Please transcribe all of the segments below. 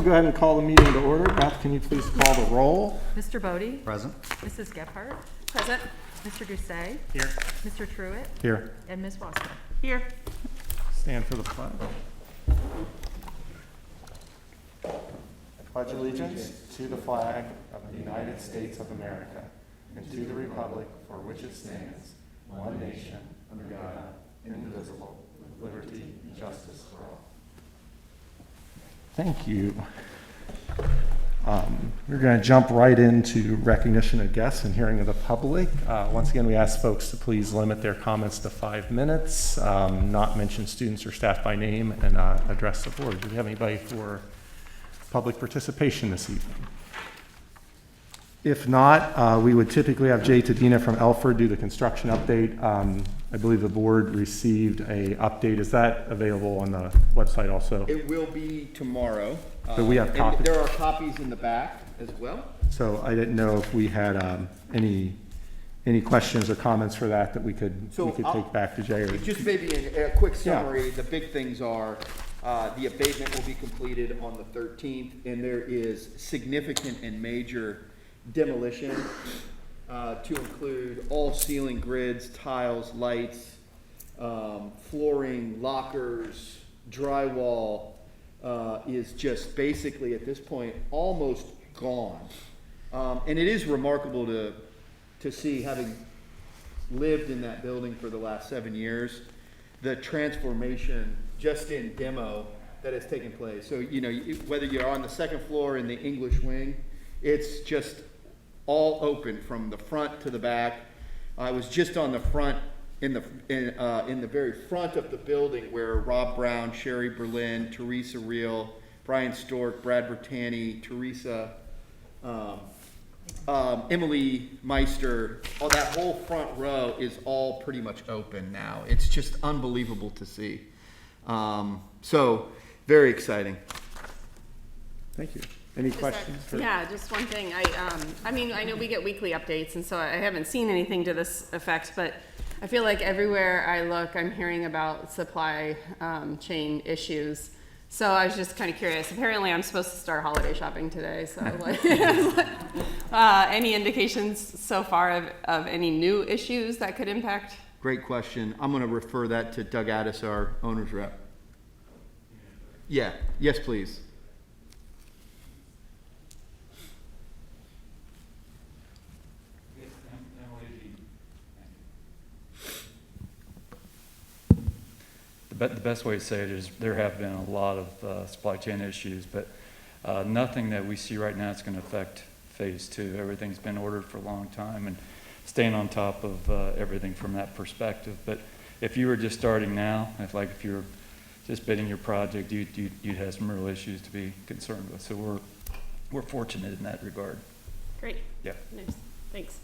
we'll go ahead and call the meeting to order. Beth, can you please call the roll? Mr. Bodie? Present. Mrs. Gephardt? Present. Mr. Doucet? Here. Mr. Truitt? Here. And Ms. Wassman? Here. Stand for the flag. I pledge allegiance to the flag of the United States of America and to the republic for which it stands, one nation, under God, indivisible, with liberty and justice for all. Thank you. We're going to jump right into recognition of guests and hearing of the public. Once again, we ask folks to please limit their comments to 5 minutes, not mention students or staff by name, and address the board. Do we have anybody for public participation this evening? If not, we would typically have Jay Tadina from Elford do the construction update. I believe the board received a update. Is that available on the website also? It will be tomorrow. But we have and copies. there are copies in the back as well. So I didn't know if we had any questions or comments for that we could take back to Jay. Or Just maybe a quick summary. The big things are the abatement will be completed on the 13th, and there is significant and major demolition to include all ceiling grids, tiles, lights, flooring, lockers, drywall is just basically at this point almost gone. And it is remarkable to see, having lived in that building for the last 7 years, the transformation just in demo that has taken place. So, you know, whether you're on the second floor in the English wing, it's just all open from the front to the back. I was just on the front, in the very front of the building, where Rob Brown, Sherry Berlin, Teresa Reel, Brian Stork, Brad Bertani, Teresa, Emily Meister, all that whole front row is all pretty much open now. It's just unbelievable to see. So very exciting. Thank you. Any questions? Yeah, just one thing. I mean, I know we get weekly updates, and so I haven't seen anything to this effect, but I feel like everywhere I look, I'm hearing about supply chain issues. So I was just kind of curious. Apparently, I'm supposed to start holiday shopping today. So, any indications so far of any new issues that could impact? Great question. I'm going to refer that to Doug Addis, our owner's rep. Yeah. Yes, please. The best way to say it is there have been a lot of supply chain issues, but nothing that we see right now is going to affect phase 2. Everything's been ordered for a long time and staying on top of everything from that perspective. But if you were just starting now, if you were just bidding your project, you'd have some real issues to be concerned with. So we're fortunate in that regard. Great. Yeah. Nice. Thanks.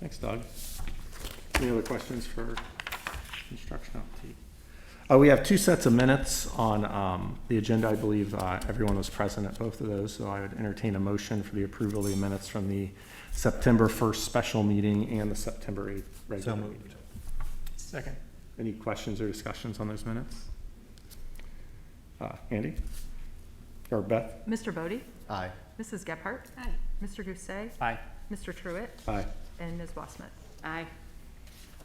Thanks, Doug. Any other questions for construction update? We have 2 sets of minutes on the agenda. I believe everyone was present at both of those, so I would entertain a motion for the approval of the minutes from the September 1st special meeting and the September 8th regular meeting. Second. Any questions or discussions on those minutes? Andy? Or Beth? Mr. Bodie? Aye. Mrs. Gephardt? Hi. Mr. Doucet? Aye. Mr. Truitt? Aye. And Ms. Wassman? Aye.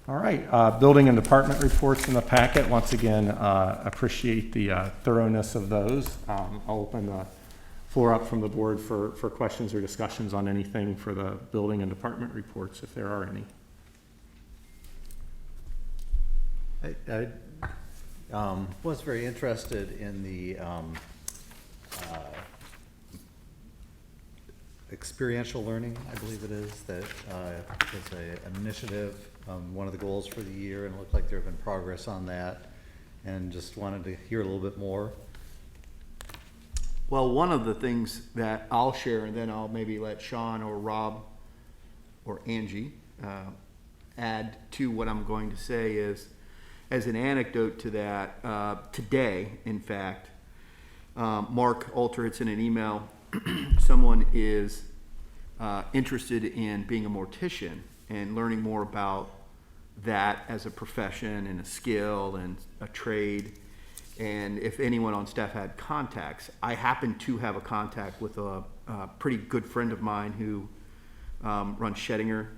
All right, building and department reports in the packet. Once again, appreciate the thoroughness of those. I'll open the floor up from the board for questions or discussions on anything for the building and department reports, if there are any. I was very interested in the Experiential Learning, I believe it is, that is an initiative, one of the goals for the year, and it looked like there have been progress on that, and just wanted to hear a little bit more. Well, one of the things that I'll share, and then I'll maybe let Sean or Rob or Angie add to what I'm going to say, is, as an anecdote to that, today, in fact, Mark Alter, it's in an email, someone is interested in being a mortician and learning more about that as a profession and a skill and a trade. and if anyone on staff had contacts, I happen to have a contact with a pretty good friend of mine who runs Schettinger.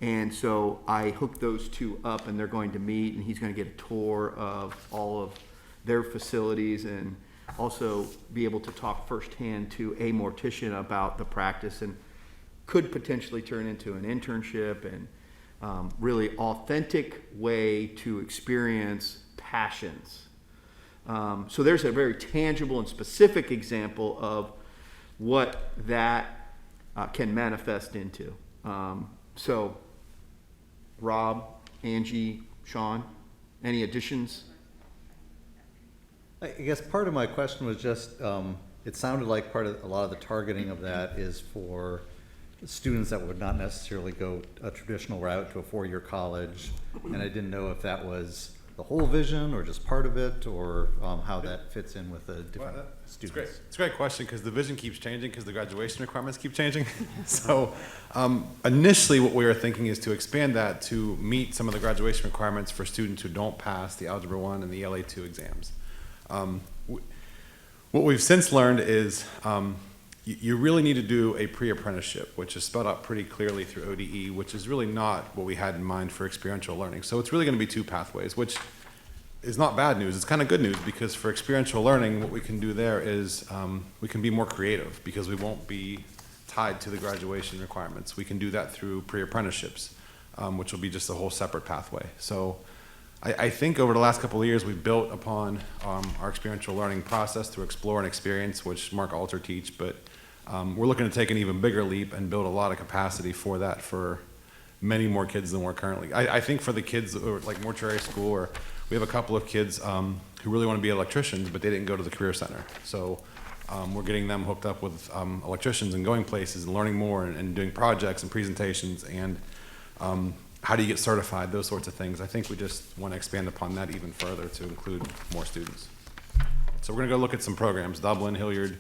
And so I hooked those two up, and they're going to meet, and he's going to get a tour of all of their facilities and also be able to talk firsthand to a mortician about the practice, and could potentially turn into an internship and really authentic way to experience passions. So there's a very tangible and specific example of what that can manifest into. So Rob, Angie, Sean, any additions? I guess part of my question was just, it sounded like a lot of the targeting of that is for students that would not necessarily go a traditional route to a four-year college, and I didn't know if that was the whole vision or just part of it, or how that fits in with the different students. It's a great question, because the vision keeps changing because the graduation requirements keep changing. So initially what we were thinking is to expand that to meet some of the graduation requirements for students who don't pass the Algebra 1 and the ELA 2 exams. What we've since learned is you really need to do a pre-apprenticeship, which is spelled out pretty clearly through ODE, which is really not what we had in mind for experiential learning. So it's really going to be two pathways, which is not bad news. It's kind of good news, because for experiential learning, what we can do there is we can be more creative, because we won't be tied to the graduation requirements. We can do that through pre-apprenticeships, which will be just a whole separate pathway. So I think over the last couple of years, we've built upon our experiential learning process through Explore and Experience, which Mark Alter teach, but we're looking to take an even bigger leap and build a lot of capacity for that for many more kids than we're currently. I think for the kids who are like mortuary school, or we have a couple of kids who really want to be electricians, but they didn't go to the Career Center. So we're getting them hooked up with electricians and going places and learning more and doing projects and presentations and how do you get certified, those sorts of things. I think we just want to expand upon that even further to include more students. So we're going to go look at some programs, Dublin, Hilliard,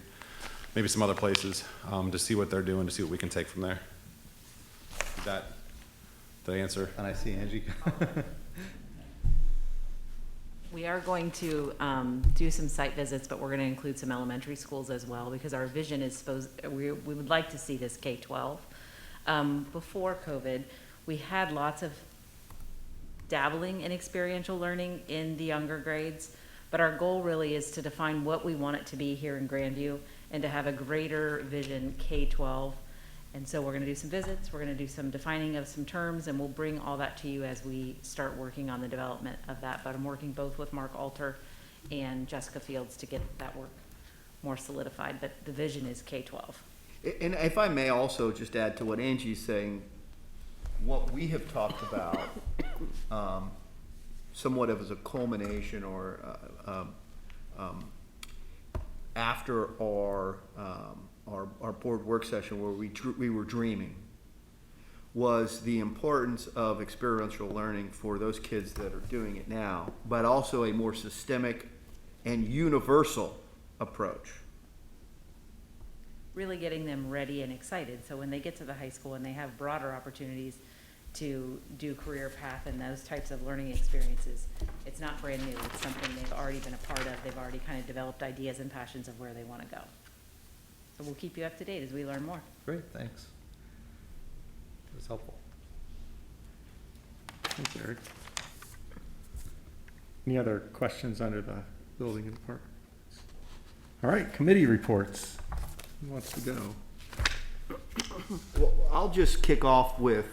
maybe some other places, to see what they're doing, to see what we can take from there. Did I answer? And I see Angie. We are going to do some site visits, but we're going to include some elementary schools as well, because our vision is we would like to see this K-12. Before COVID, we had lots of dabbling in experiential learning in the younger grades, but our goal really is to define what we want it to be here in Grandview and to have a greater vision K-12. And so we're going to do some visits, we're going to do some defining of some terms, and we'll bring all that to you as we start working on the development of that. But I'm working both with Mark Alter and Jessica Fields to get that work more solidified, but the vision is K-12. And if I may also just add to what Angie's saying, what we have talked about somewhat of as a culmination or after our board work session where we were dreaming was the importance of experiential learning for those kids that are doing it now, but also a more systemic and universal approach. Really getting them ready and excited, so when they get to the high school and they have broader opportunities to do career path and those types of learning experiences, it's not brand new, it's something they've already been a part of, they've already kind of developed ideas and passions of where they want to go. So we'll keep you up to date as we learn more. Great, thanks. That was helpful. Thanks, Eric. Any other questions under the building department? All right, committee reports. Who wants to go? Well, I'll just kick off with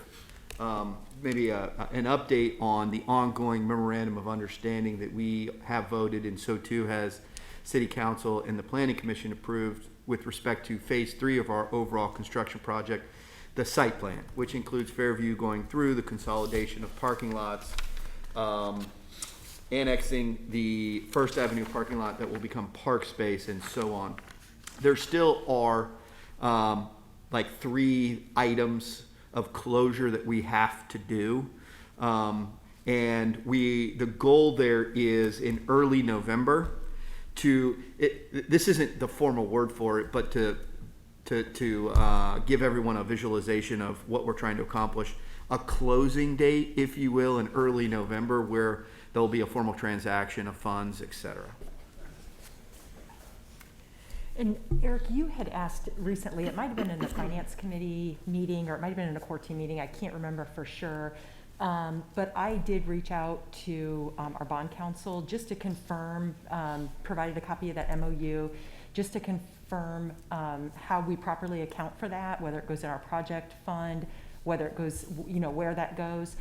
maybe an update on the ongoing Memorandum of Understanding that we have voted, and so too has City Council and the Planning Commission approved with respect to Phase 3 of our overall construction project, the site plan, which includes Fairview going through the consolidation of parking lots, annexing the First Avenue parking lot that will become park space, and so on. There still are like 3 items of closure that we have to do. And the goal there is in early November this isn't the formal word for it, but to give everyone a visualization of what we're trying to accomplish, a closing date, if you will, in early November, where there'll be a formal transaction of funds, et cetera. And Eric, you had asked recently, it might have been in the finance committee meeting, or it might have been in a core team meeting, I can't remember for sure. But I did reach out to our bond counsel just to confirm, provided a copy of that MOU, just to confirm how we properly account for that, whether it goes in our project fund, whether it goes, you know, where that goes.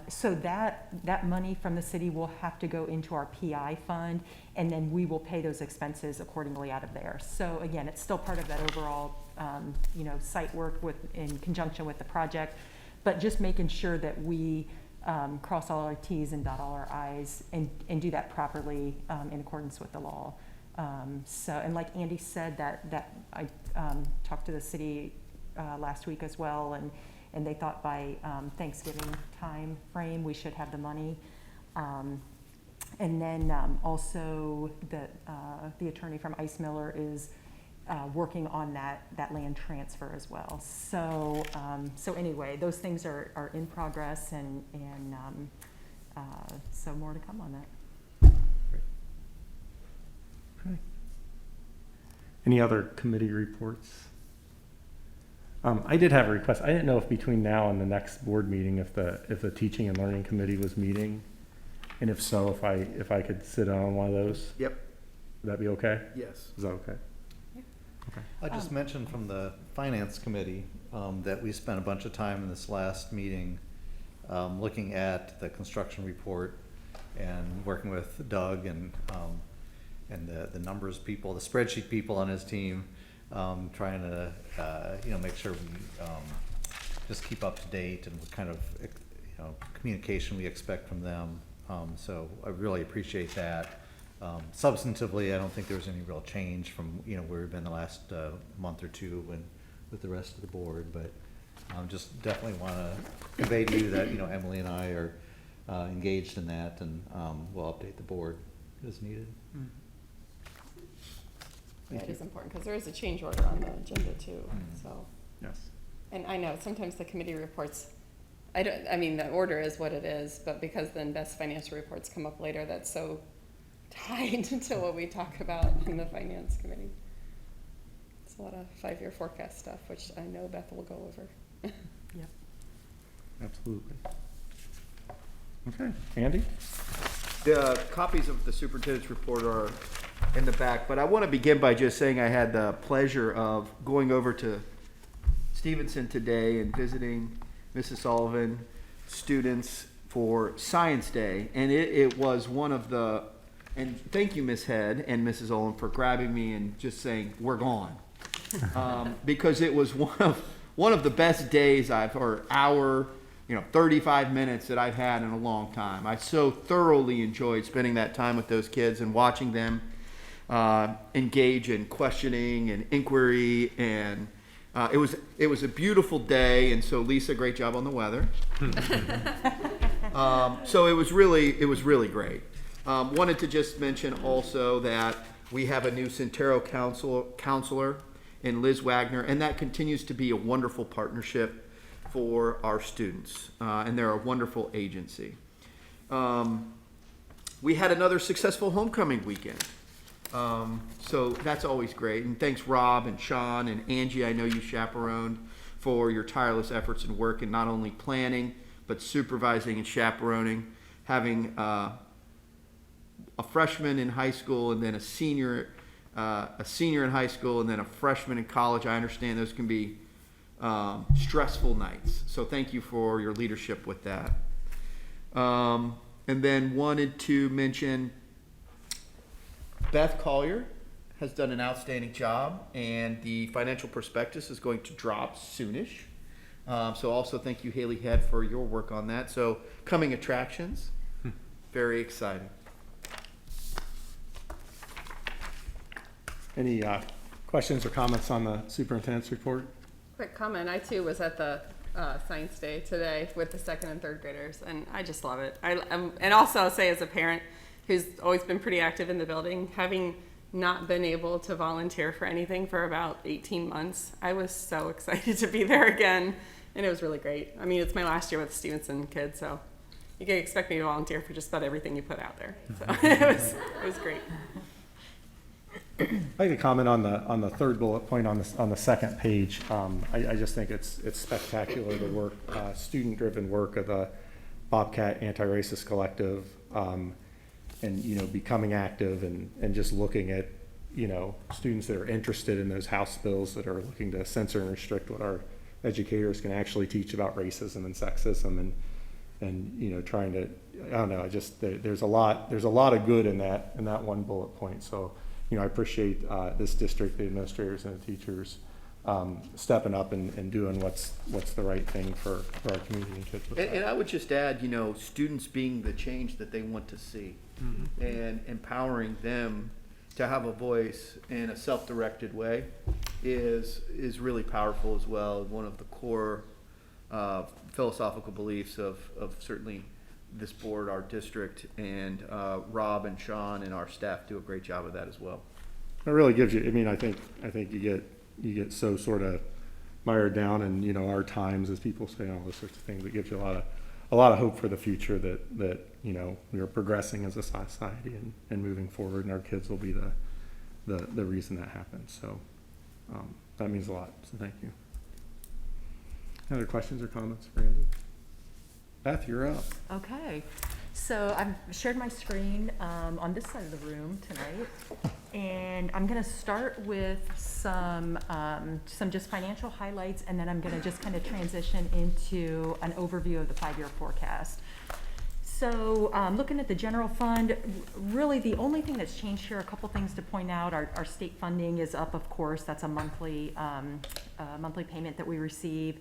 So that money from the city will have to go into our PI fund, and then we will pay those expenses accordingly out of there. So again, it's still part of that overall, you know, site work in conjunction with the project, but just making sure that we cross all our Ts and dot all our Is and do that properly in accordance with the law. So, and like Andy said, that I talked to the city last week as well, and they thought by Thanksgiving time frame we should have the money. And then also the attorney from Ice Miller is working on that land transfer as well. So so anyway, those things are in progress, and so more to come on that. Okay. Any other committee reports? I did have a request. I didn't know if between now and the next board meeting, if the Teaching and Learning Committee was meeting, and if so, if I could sit on one of those. Yep. Would that be okay? Yes. Is that okay? I just mentioned from the finance committee that we spent a bunch of time in this last meeting looking at the construction report and working with Doug and the numbers people, the spreadsheet people on his team, trying to make sure we just keep up to date and what kind of communication we expect from them. So I really appreciate that. Substantively, I don't think there was any real change from where we've been the last month or two with the rest of the board, but just definitely want to convey to you that Emily and I are engaged in that, and we'll update the board as needed. Yeah, it is important, because there is a change order on the agenda too, so. Yes. And I know sometimes the committee reports, the order is what it is, but because then best financial reports come up later, that's so tied to what we talk about in the finance committee. It's a lot of 5-year forecast stuff, which I know Beth will go over. Yep. Absolutely. Okay, Andy? The copies of the superintendent's report are in the back, but I want to begin by just saying I had the pleasure of going over to Stevenson today and visiting Mrs. Sullivan, students for Science Day, and it was one of the, and thank you, Ms. Head and Mrs. Olin, for grabbing me and just saying, we're gone. Because it was one of the best days or hour, 35 minutes that I've had in a long time. I so thoroughly enjoyed spending that time with those kids and watching them engage in questioning and inquiry, and it was a beautiful day. And so Lisa, great job on the weather. So it was really great. Wanted to just mention also that we have a new Centero counselor in Liz Wagner, and that continues to be a wonderful partnership for our students, and they're a wonderful agency. We had another successful homecoming weekend, so that's always great. And thanks Rob and Sean and Angie, I know you chaperoned, for your tireless efforts and work in not only planning but supervising and chaperoning, having a freshman in high school and then a senior in high school and then a freshman in college. I understand those can be stressful nights. So thank you for your leadership with that. And then wanted to mention Beth Collier has done an outstanding job, and the financial prospectus is going to drop soonish. So also thank you, Haley Head, for your work on that. So coming attractions, very exciting. Any questions or comments on the superintendent's report? Quick comment, I too was at the Science Day today with the 2nd and 3rd graders, and I just love it. And also I'll say, as a parent who's always been pretty active in the building, having not been able to volunteer for anything for about 18 months, I was so excited to be there again, and it was really great. I mean, it's my last year with the Stevenson kids, so you can expect me to volunteer for just about everything you put out there. So it was great. I'd like to comment on the third bullet point on the second page. I just think it's spectacular, the work, student-driven work of the Bobcat Anti-Racist Collective, and, you know, becoming active and just looking at, you know, students that are interested in those House bills that are looking to censor and restrict what our educators can actually teach about racism and sexism, and you know, trying to, I don't know, there's a lot of good in that one bullet point. So, you know, I appreciate this district, the administrators and the teachers, stepping up and doing what's the right thing for our community and kids with that. And I would just add, you know, students being the change that they want to see, and empowering them to have a voice in a self-directed way is really powerful as well. One of the core philosophical beliefs of certainly this board, our district, and Rob and Sean and our staff do a great job of that as well. It really gives you, I mean, I think you get so sort of mired down in, you know, our times, as people say, all those sorts of things. It gives you a lot of hope for the future that you know, we are progressing as a society and moving forward, and our kids will be the reason that happens. So that means a lot. So thank you. Other questions or comments for Andy? Beth, you're up. Okay, so I've shared my screen on this side of the room tonight, and I'm gonna start with some just financial highlights, and then I'm gonna just kind of transition into an overview of the 5-year forecast. So looking at the general fund, really the only thing that's changed here, a couple things to point out, our state funding is up, of course. That's a monthly payment that we receive.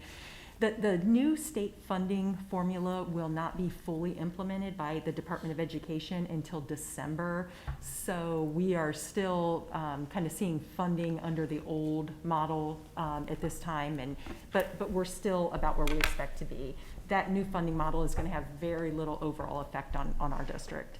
The new state funding formula will not be fully implemented by the Department of Education until December. So we are still kind of seeing funding under the old model at this time, but we're still about where we expect to be. That new funding model is going to have very little overall effect on our district.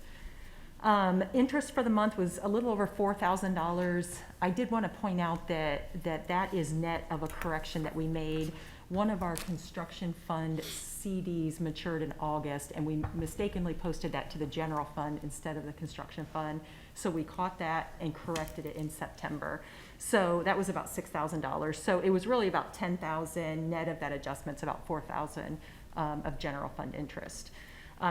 Interest for the month was a little over $4,000. I did want to point out that is net of a correction that we made. One of our construction fund CDs matured in August, and we mistakenly posted that to the general fund instead of the construction fund. So we caught that and corrected it in September. So that was about $6,000. So it was really about $10,000 net of that adjustment's about $4,000 of general fund interest.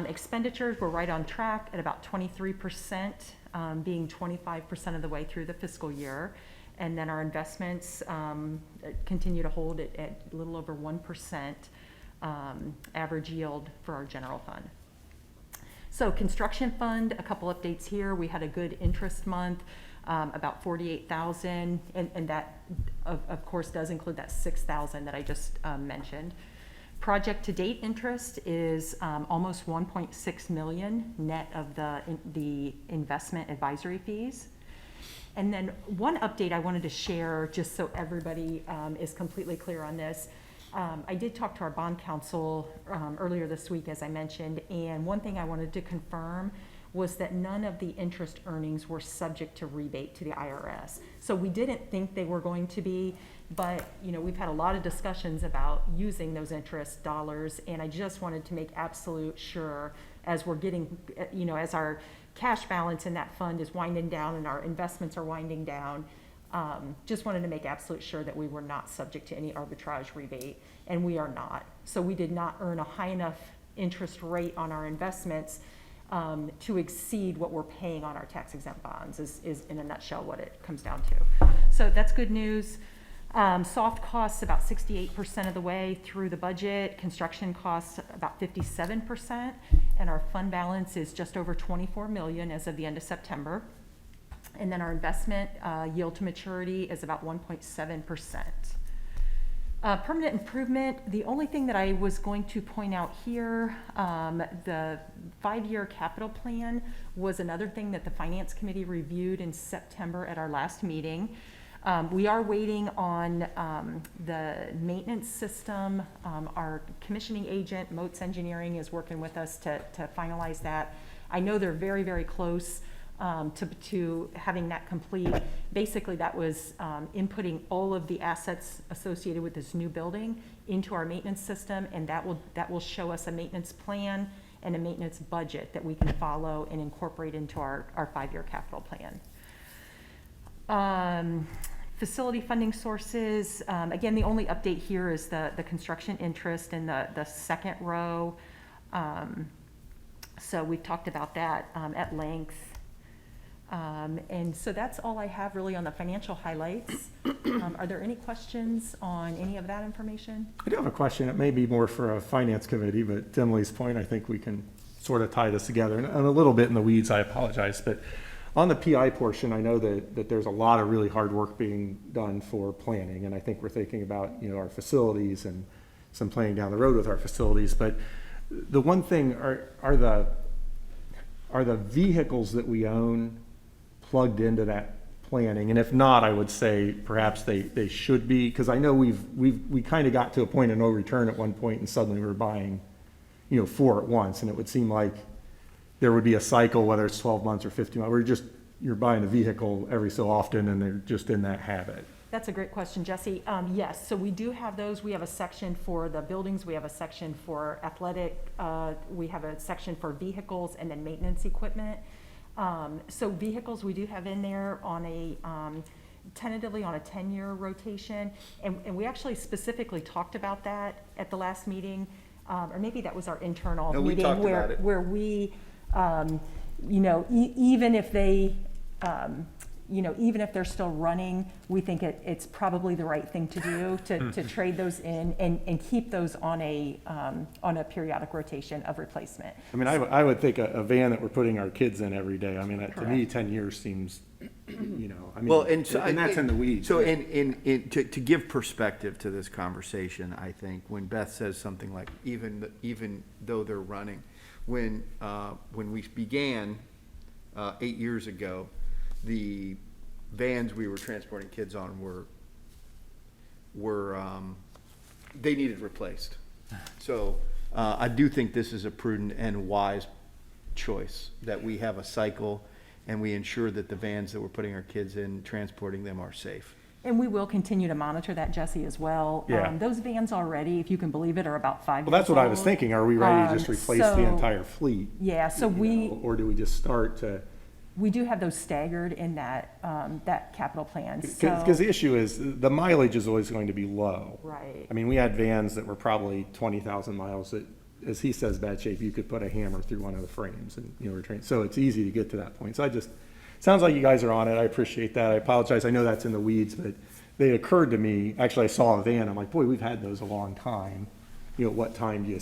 Expenditures were right on track at about 23%, being 25% of the way through the fiscal year. And then our investments continue to hold at a little over 1% average yield for our general fund. So construction fund, a couple updates here. We had a good interest month, about $48,000, and that of course does include that $6,000 that I just mentioned. Project to date interest is almost $1.6 million net of the investment advisory fees. And then one update I wanted to share, just so everybody is completely clear on this. I did talk to our bond counsel earlier this week, as I mentioned, and one thing I wanted to confirm was that none of the interest earnings were subject to rebate to the IRS. So we didn't think they were going to be, but you know, we've had a lot of discussions about using those interest dollars, and I just wanted to make absolute sure, as we're getting, you know, as our cash balance in that fund is winding down and our investments are winding down, just wanted to make absolute sure that we were not subject to any arbitrage rebate, and we are not. So we did not earn a high enough interest rate on our investments to exceed what we're paying on our tax exempt bonds is in a nutshell what it comes down to. So that's good news. Soft costs about 68% of the way through the budget, construction costs about 57%, and our fund balance is just over $24 million as of the end of September. And then our investment yield to maturity is about 1.7%. Permanent improvement, the only thing that I was going to point out here, the 5-year capital plan was another thing that the Finance Committee reviewed in September at our last meeting. We are waiting on the maintenance system. Our commissioning agent, Moats Engineering, is working with us to finalize that. I know they're very, very close to having that complete. Basically, that was inputting all of the assets associated with this new building into our maintenance system, and that will show us a maintenance plan and a maintenance budget that we can follow and incorporate into our 5-year capital plan. Facility funding sources, again, the only update here is the construction interest in the second row. So we've talked about that at length. And so that's all I have really on the financial highlights. Are there any questions on any of that information? I do have a question. It may be more for a finance committee, but to Emily's point, I think we can sort of tie this together. And a little bit in the weeds, I apologize. But on the PI portion, I know that there's a lot of really hard work being done for planning. And I think we're thinking about, our facilities and some planning down the road with our facilities. But the one thing, are the vehicles that we own plugged into that planning? And if not, I would say perhaps they should be, because I know we kind of got to a point of no return at one point, and suddenly we were buying, 4 at once, and it would seem like there would be a cycle, whether it's 12 months or 15 months, where you're buying a vehicle every so often, and they're just in that habit. That's a great question, Jesse. Yes, so we do have those. We have a section for the buildings. We have a section for athletic. We have a section for vehicles and then maintenance equipment. So vehicles we do have in there on a, tentatively on a 10-year rotation. And we actually specifically talked about that at the last meeting, or maybe that was our internal No, we meeting talked about it. where we, even if they, even if they're still running, we think it's probably the right thing to do to trade those in and keep those on a periodic rotation of replacement. I mean, I would think a van that we're putting our kids in every day, I mean, to me, Correct. 10 years seems, I mean, Well, and so and that's in the weeds. So to give perspective to this conversation, I think when Beth says something like, even though they're running, when we began 8 years ago, the vans we were transporting kids on were they needed replaced. So I do think this is a prudent and wise choice, that we have a cycle and we ensure that the vans that we're putting our kids in, transporting them, are safe. And we will continue to monitor that, Jesse, as well. Yeah. Those vans already, if you can believe it, are about 5 years old. Well, that's what I was thinking. Are we ready to just replace the so- entire fleet? Yeah, so Or do we just start to? we do have those staggered in that, that capital plan, Because so. the issue is, the mileage is always going to be low. Right. I mean, we had vans that were probably 20,000 miles that, as he says, bad shape, you could put a hammer through one of the frames and, retrain. So it's easy to get to that point. So sounds like you guys are on it. I appreciate that. I apologize. I know that's in the weeds, but they occurred to me. Actually, I saw a van. I'm like, boy, we've had those a long time. What time do you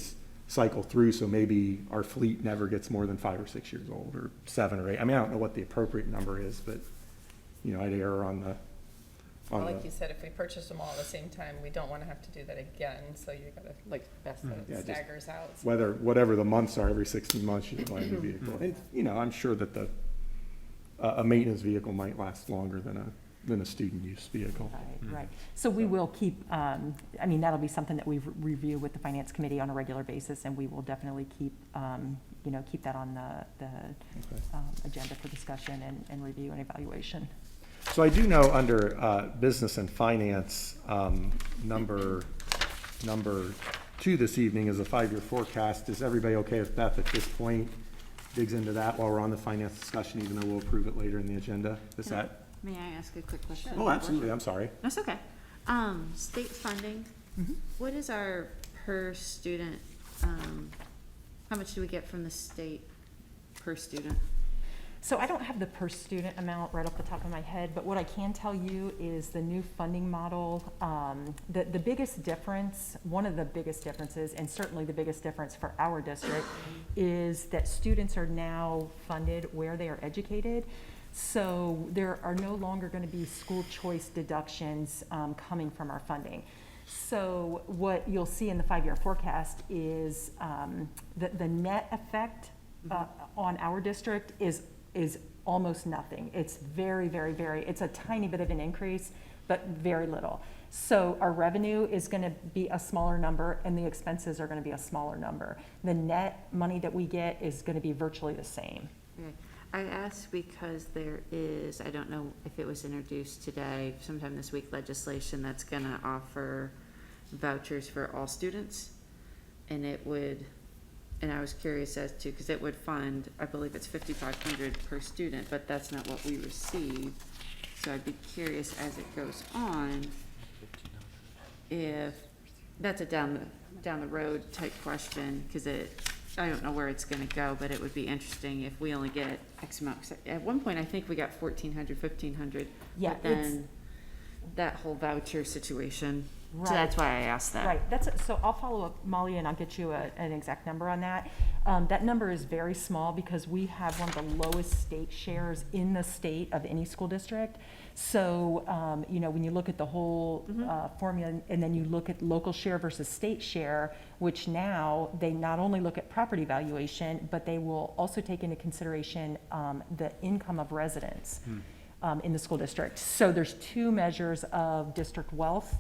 cycle through? So maybe our fleet never gets more than 5 or 6 years old, or 7 or 8. I mean, I don't know what the appropriate number is, but, I'd err on the. Well, like you said, if we purchase them all at the same time, we don't want to have to do that again, so you gotta, like Beth said, Yeah, it just staggers out. whatever the months are, every 16 months, you buy a new vehicle. And, I'm sure that a maintenance vehicle might last longer than a student use vehicle. Right. So we will keep, that'll be something that we review with the finance committee on a regular basis, and we will definitely keep, keep that on the agenda for discussion and review and evaluation. So I do know under business and finance, number 2 this evening is a 5-year forecast. Is everybody okay with Beth at this point? Digs into that while we're on the finance discussion, even though we'll approve it later in the agenda. Is that? May I ask a quick question? Oh, absolutely. I'm sorry. That's okay. State funding, what is our per student, how much do we get from the state per student? So I don't have the per student amount right off the top of my head, but what I can tell you is the new funding model, the biggest difference, one of the biggest differences, and certainly the biggest difference for our district, is that students are now funded where they are educated. So there are no longer going to be school choice deductions coming from our funding. So what you'll see in the 5-year forecast is the net effect on our district is almost nothing. It's very, very, very, it's a tiny bit of an increase, but very little. So our revenue is going to be a smaller number, and the expenses are going to be a smaller number. The net money that we get is going to be virtually the same. Okay. I ask because there is, I don't know if it was introduced today, sometime this week, legislation that's gonna offer vouchers for all students. And it would And I was curious as to, because it would fund, I believe it's 5,500 per student, but that's not what we receive. So I'd be curious as it goes on, if, that's a down the road type question, because I don't know where it's gonna go, but it would be interesting if we only get X amount. 'Cause at one point, I think we got 1,400, 1,500. Yeah, But then that whole voucher situation, so Right. that's why I asked that. Right, so I'll follow up, Molly, and I'll get you an exact number on that. That number is very small because we have one of the lowest state shares in the state of any school district. So, when you look at the whole formula, and then you look at local share versus state share, which now, they not only look at property valuation, but they will also take into consideration the income of residents in the school district. So there's two measures of district wealth.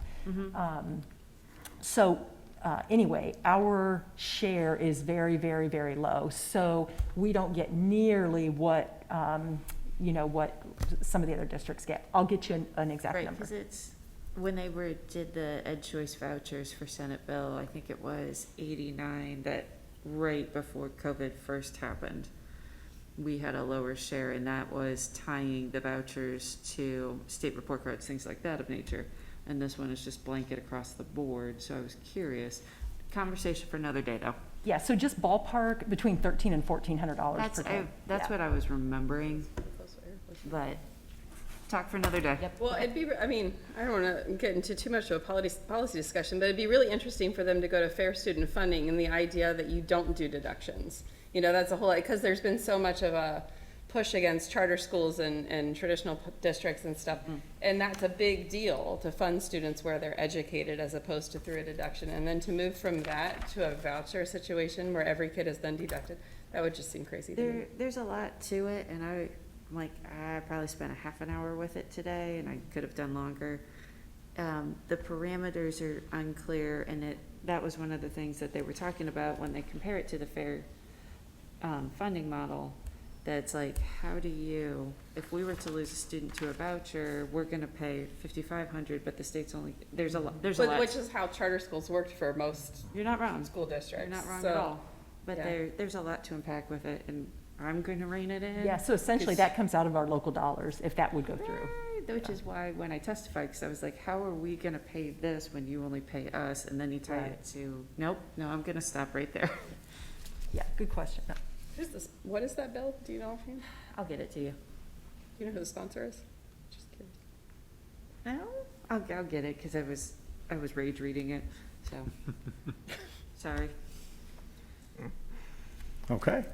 Anyway, our share is very, very, very low. So we don't get nearly what, what some of the other districts get. I'll get you an exact Right, number. because it's, when they did the Ed Choice vouchers for Senate bill, I think it was 89, that right before COVID first happened, we had a lower share, and that was tying the vouchers to state report cards, things like that of nature. And this one is just blanket across the board, so I was curious. Conversation for another day, though. Yeah, so just ballpark between $1,300 and $1,400 per day. That's Yeah. what I was remembering, but talk for another day. Yep. Well, it'd be, I mean, I don't want to get into too much of a policy discussion, but it'd be really interesting for them to go to fair student funding and the idea that you don't do deductions. That's a whole, because there's been so much of a push against charter schools and traditional districts and stuff. And that's a big deal to fund students where they're educated as opposed to through a deduction. And then to move from that to a voucher situation where every kid is then deducted, that would just seem crazy to me. There's a lot to it, and I probably spent a half an hour with it today, and I could have done longer. The parameters are unclear, and that was one of the things that they were talking about when they compare it to the fair funding model. That's like, how do you, if we were to lose a student to a voucher, we're gonna pay 5,500, but the state's only, there's a lot. Which is how charter schools worked for most You're not wrong. school districts. You're not wrong So, at all. But yeah. there's a lot to unpack with it, and I'm gonna rein it in. Yeah, so essentially that comes out of our local dollars, if that would go through. Right, which is why when I testified, because I was like, how are we gonna pay this when you only pay us? And then you tie it to, nope, no, I'm gonna stop right there. Yeah, good question. No. Who's this, what is that bill? Do you know offhand? I'll get it to you. Do you know who the sponsor is? Just curious. No, I'll get it, because I was rage reading it, so. Sorry. Okay.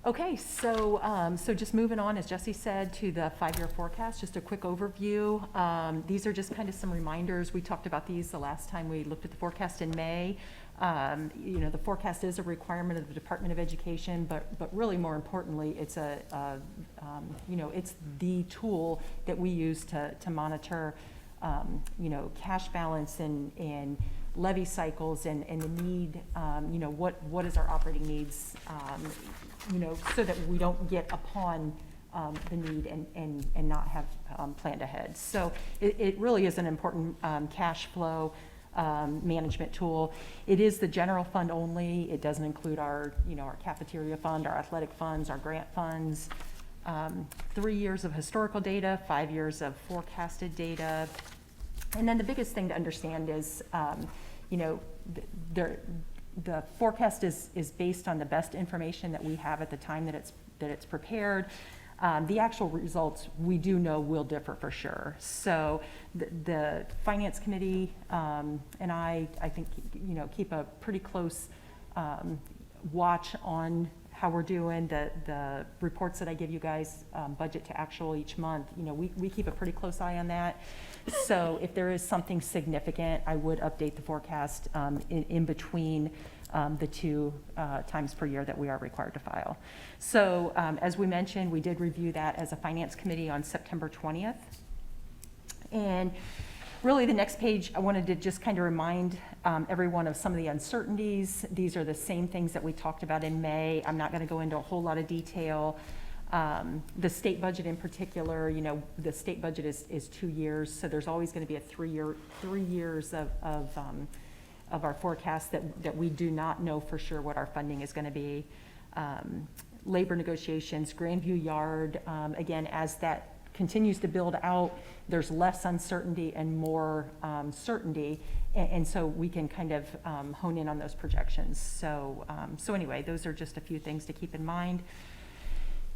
Okay, so just moving on, as Jesse said, to the 5-year forecast, just a quick overview. These are just kind of some reminders. We talked about these the last time we looked at the forecast in May. The forecast is a requirement of the Department of Education, but really more importantly, it's it's the tool that we use to monitor, cash balance and levy cycles and the need, what is our operating needs, so that we don't get upon the need and not have planned ahead. So it really is an important cash flow management tool. It is the general fund only. It doesn't include our cafeteria fund, our athletic funds, our grant funds. 3 years of historical data, 5 years of forecasted data. And then the biggest thing to understand is, the forecast is based on the best information that we have at the time that it's prepared. The actual results, we do know will differ for sure. So the Finance Committee and I think, keep a pretty close watch on how we're doing. The reports that I give you guys, budget to actual each month, we keep a pretty close eye on that. So if there is something significant, I would update the forecast in between the 2 times per year that we are required to file. So as we mentioned, we did review that as a Finance Committee on September 20th. And really the next page, I wanted to just kind of remind everyone of some of the uncertainties. These are the same things that we talked about in May. I'm not going to go into a whole lot of detail. The state budget in particular, the state budget is 2 years, so there's always going to be a 3 years of our forecast that we do not know for sure what our funding is going to be. Labor negotiations, Grandview Yard, again, as that continues to build out, there's less uncertainty and more certainty, and so we can kind of hone in on those projections. So anyway, those are just a few things to keep in mind.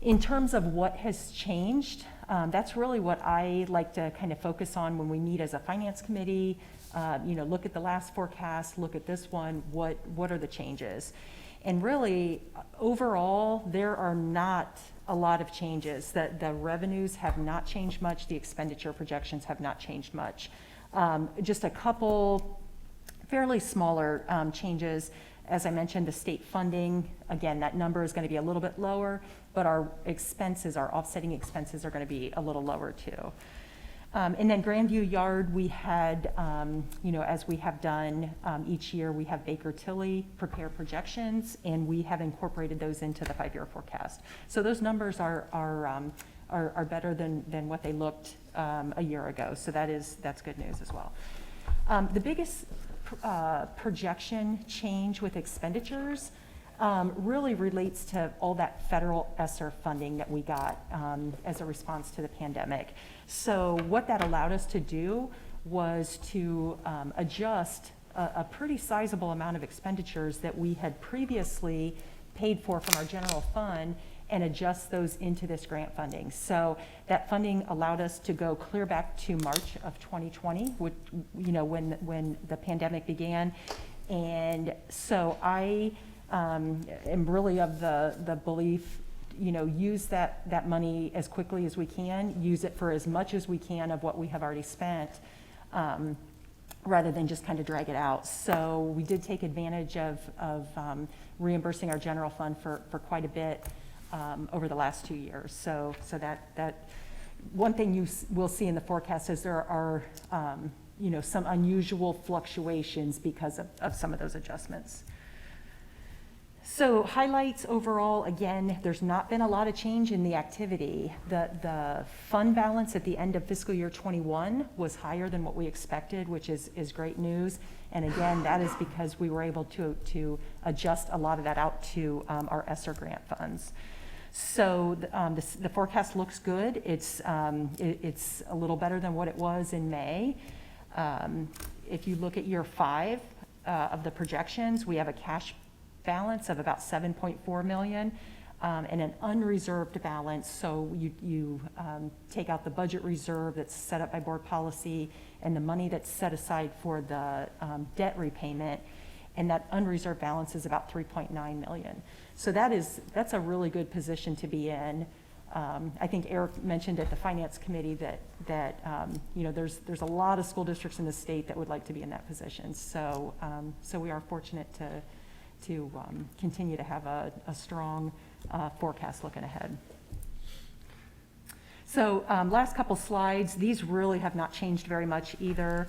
In terms of what has changed, that's really what I like to kind of focus on when we meet as a finance committee. Look at the last forecast, look at this one, what are the changes? And really, overall, there are not a lot of changes. The revenues have not changed much, the expenditure projections have not changed much. Just a couple fairly smaller changes. As I mentioned, the state funding, again, that number is going to be a little bit lower, but our expenses, our offsetting expenses are going to be a little lower too. And then Grandview Yard, we had, as we have done each year, we have Baker Tilly prepare projections, and we have incorporated those into the 5-year forecast. So those numbers are better than what they looked a year ago. So that's good news as well. The biggest projection change with expenditures really relates to all that federal ESSER funding that we got as a response to the pandemic. So what that allowed us to do was to adjust a pretty sizable amount of expenditures that we had previously paid for from our general fund and adjust those into this grant funding. So that funding allowed us to go clear back to March of 2020, which, when the pandemic began. And so I am really of the belief, use that money as quickly as we can, use it for as much as we can of what we have already spent, rather than just kind of drag it out. So we did take advantage of reimbursing our general fund for quite a bit over the last 2 years. So that one thing you will see in the forecast is there are some unusual fluctuations because of some of those adjustments. So highlights overall, again, there's not been a lot of change in the activity. The fund balance at the end of fiscal year 21 was higher than what we expected, which is great news. And again, that is because we were able to adjust a lot of that out to our ESSER grant funds. So the forecast looks good. It's a little better than what it was in May. If you look at year 5 of the projections, we have a cash balance of about 7.4 million and an unreserved balance. So you take out the budget reserve that's set up by board policy and the money that's set aside for the debt repayment, and that unreserved balance is about 3.9 million. So that's a really good position to be in. I think Eric mentioned at the finance committee that there's a lot of school districts in the state that would like to be in that position. So we are fortunate to continue to have a strong forecast looking ahead. So last couple slides, these really have not changed very much either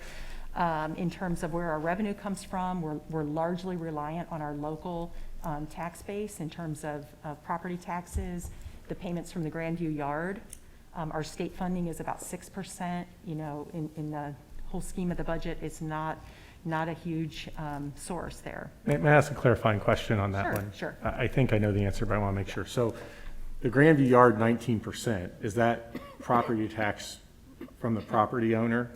in terms of where our revenue comes from. We're largely reliant on our local tax base in terms of property taxes, the payments from the Grandview Yard. Our state funding is about 6%. In the whole scheme of the budget, it's not a huge source there. May I ask a clarifying question on that one? Sure. I think I know the answer, but I want to make sure. So the Grandview Yard 19%, is that property tax from the property owner?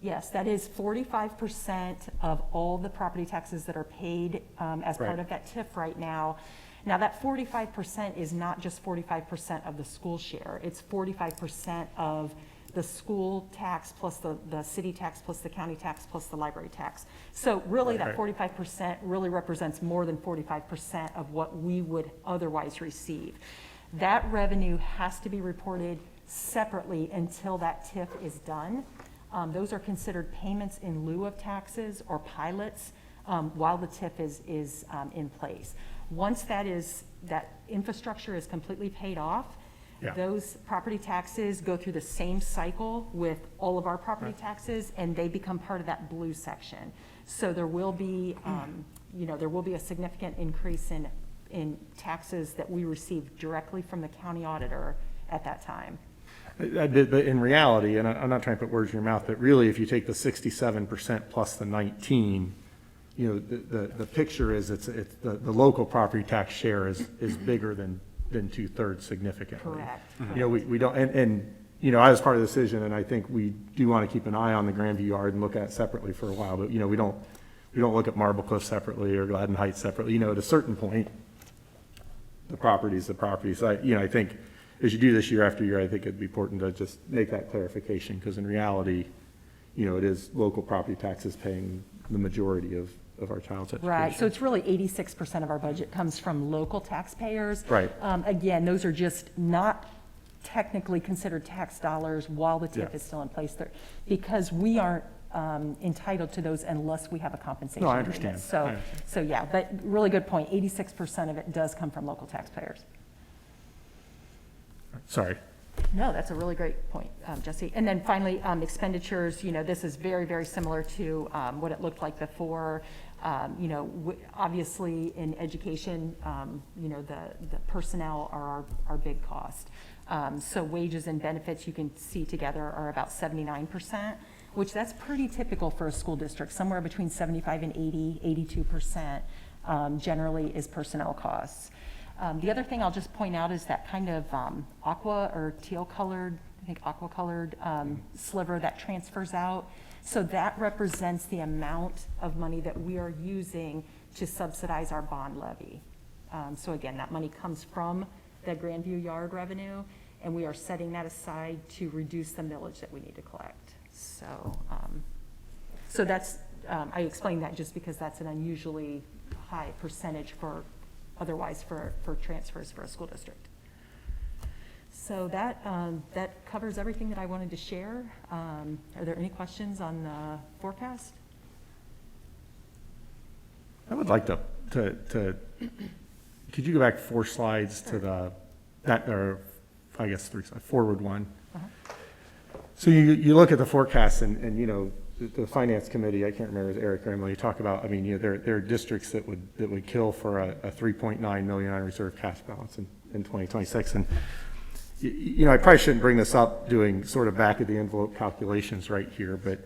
Yes, that is 45% of all the property taxes that are paid as part of that TIF right now. Now that 45% is not just 45% of the school share. It's 45% of the school tax plus the city tax plus the county tax plus the library tax. So really that 45% really represents more than 45% of what we would otherwise receive. That revenue has to be reported separately until that TIF is done. Those are considered payments in lieu of taxes or pilots while the TIF is in place. Once that infrastructure is completely paid off, those property taxes go through the same cycle with all of our property taxes, and they become part of that blue section. So there will be, there will be a significant increase in taxes that we receive directly from the county auditor at that time. But in reality, and I'm not trying to put words in your mouth, but really if you take the 67% plus the 19, the picture is it's the local property tax share is bigger than 2/3 significantly. Correct. We don't, and I was part of the decision, and I think we do want to keep an eye on the Grandview Yard and look at it separately for a while, but, we don't look at Marble Cliff separately or Gladden Heights separately. At a certain point, the property is the property. So I think as you do this year after year, I think it'd be important to just make that clarification, because in reality, it is local property taxes paying the majority of our child's education. Right, so it's really 86% of our budget comes from local taxpayers. Right. Again, those are just not technically considered tax dollars while the TIF Yeah. is still in place there, because we aren't entitled to those unless we have a compensation No, I agreement. understand. So yeah, but really good point, 86% of it does come from local taxpayers. Sorry. No, that's a really great point, Jesse. And then finally, expenditures, this is very, very similar to what it looked like before. Obviously in education, the personnel are our big cost. So wages and benefits, you can see together, are about 79%, which that's pretty typical for a school district. Somewhere between 75 and 80, 82% generally is personnel costs. The other thing I'll just point out is that kind of aqua or teal colored, I think aqua colored sliver that transfers out. So that represents the amount of money that we are using to subsidize our bond levy. So again, that money comes from the Grandview Yard revenue, and we are setting that aside to reduce the millage that we need to collect. So that's, I explained that just because that's an unusually high percentage for transfers for a school district. So that covers everything that I wanted to share. Are there any questions on the forecast? I would like to, could you go back 4 slides to or I guess 3 slides, forward one. So you look at the forecast and the finance committee, I can't remember, it was Eric or Emily, you talk about, there are districts that would kill for a 3.9 million unreserved cash balance in 2026. And, I probably shouldn't bring this up doing sort of back of the envelope calculations right here, but,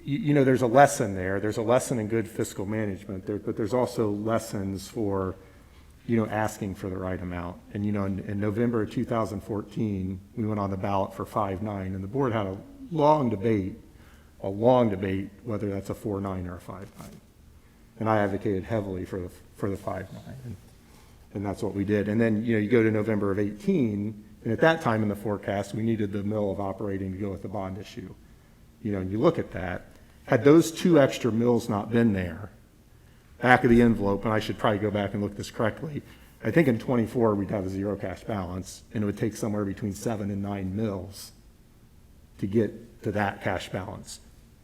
there's a lesson there. There's a lesson in good fiscal management there, but there's also lessons for, asking for the right amount. And, in November of 2014, we went on the ballot for 5.9, and the board had a long debate whether that's a 4.9 or a 5.9. And I advocated heavily for the 5.9, and that's what we did. And then, you go to November of 18, and at that time in the forecast, we needed the mill of operating to go with the bond issue. And you look at that, had those 2 extra mills not been there, back of the envelope, and I should probably go back and look this correctly, I think in 24 we'd have a 0 cash balance, and it would take somewhere between 7 and 9 mills to get to that cash balance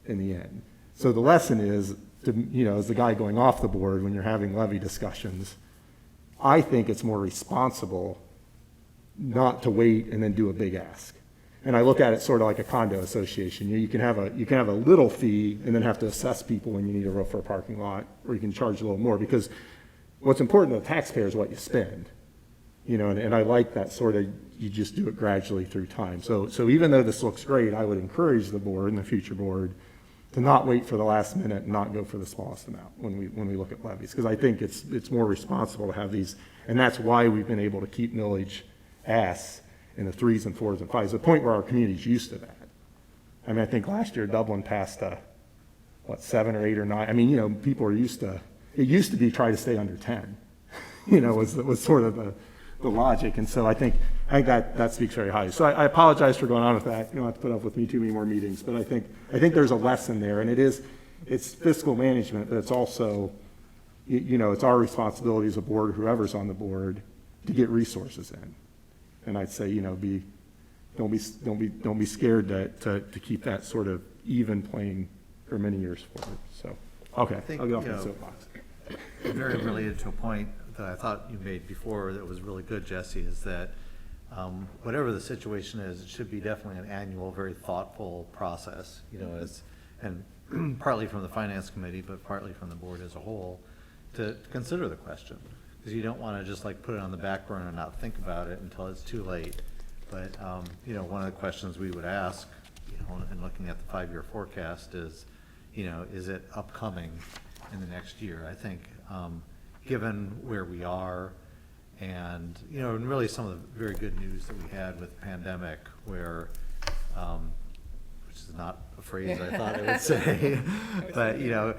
in the end. So the lesson is, as the guy going off the board when you're having levy discussions, I think it's more responsible not to wait and then do a big ask. And I look at it sort of like a condo association. You can have a little fee and then have to assess people when you need a roof for a parking lot, or you can charge a little more, because what's important to the taxpayer is what you spend. And I like that sort of, you just do it gradually through time. So even though this looks great, I would encourage the board and the future board to not wait for the last minute and not go for the smallest amount when we look at levies, because I think it's more responsible to have these, and that's why we've been able to keep millage in the 3s and 4s and 5s, the point where our community's used to that. I think last year Dublin passed 7 or 8 or 9. People are used to, it used to be try to stay under 10, was sort of the logic. And so I think that speaks very highly. So I apologize for going on with that. You don't have to put up with me too many more meetings, but I think there's a lesson there, and it's fiscal management, but it's also, it's our responsibility as a board, whoever's on the board, to get resources in. And I'd say, don't be scared to keep that sort of even playing for many years forward. So, okay, I think, I'll get off my soapbox. Very related to a point that I thought you made before that was really good, Jesse, is that whatever the situation is, it should be definitely an annual, very thoughtful process, and partly from the finance committee, but partly from the board as a whole, to consider the question. Because you don't want to just put it on the back burner and not think about it until it's too late. But, one of the questions we would ask, in looking at the 5-year forecast is, is it upcoming? in the next year. I think, given where we are and, you know, and really some of the very good news that we had with the pandemic where, which is not a phrase I thought I would say, but, you know,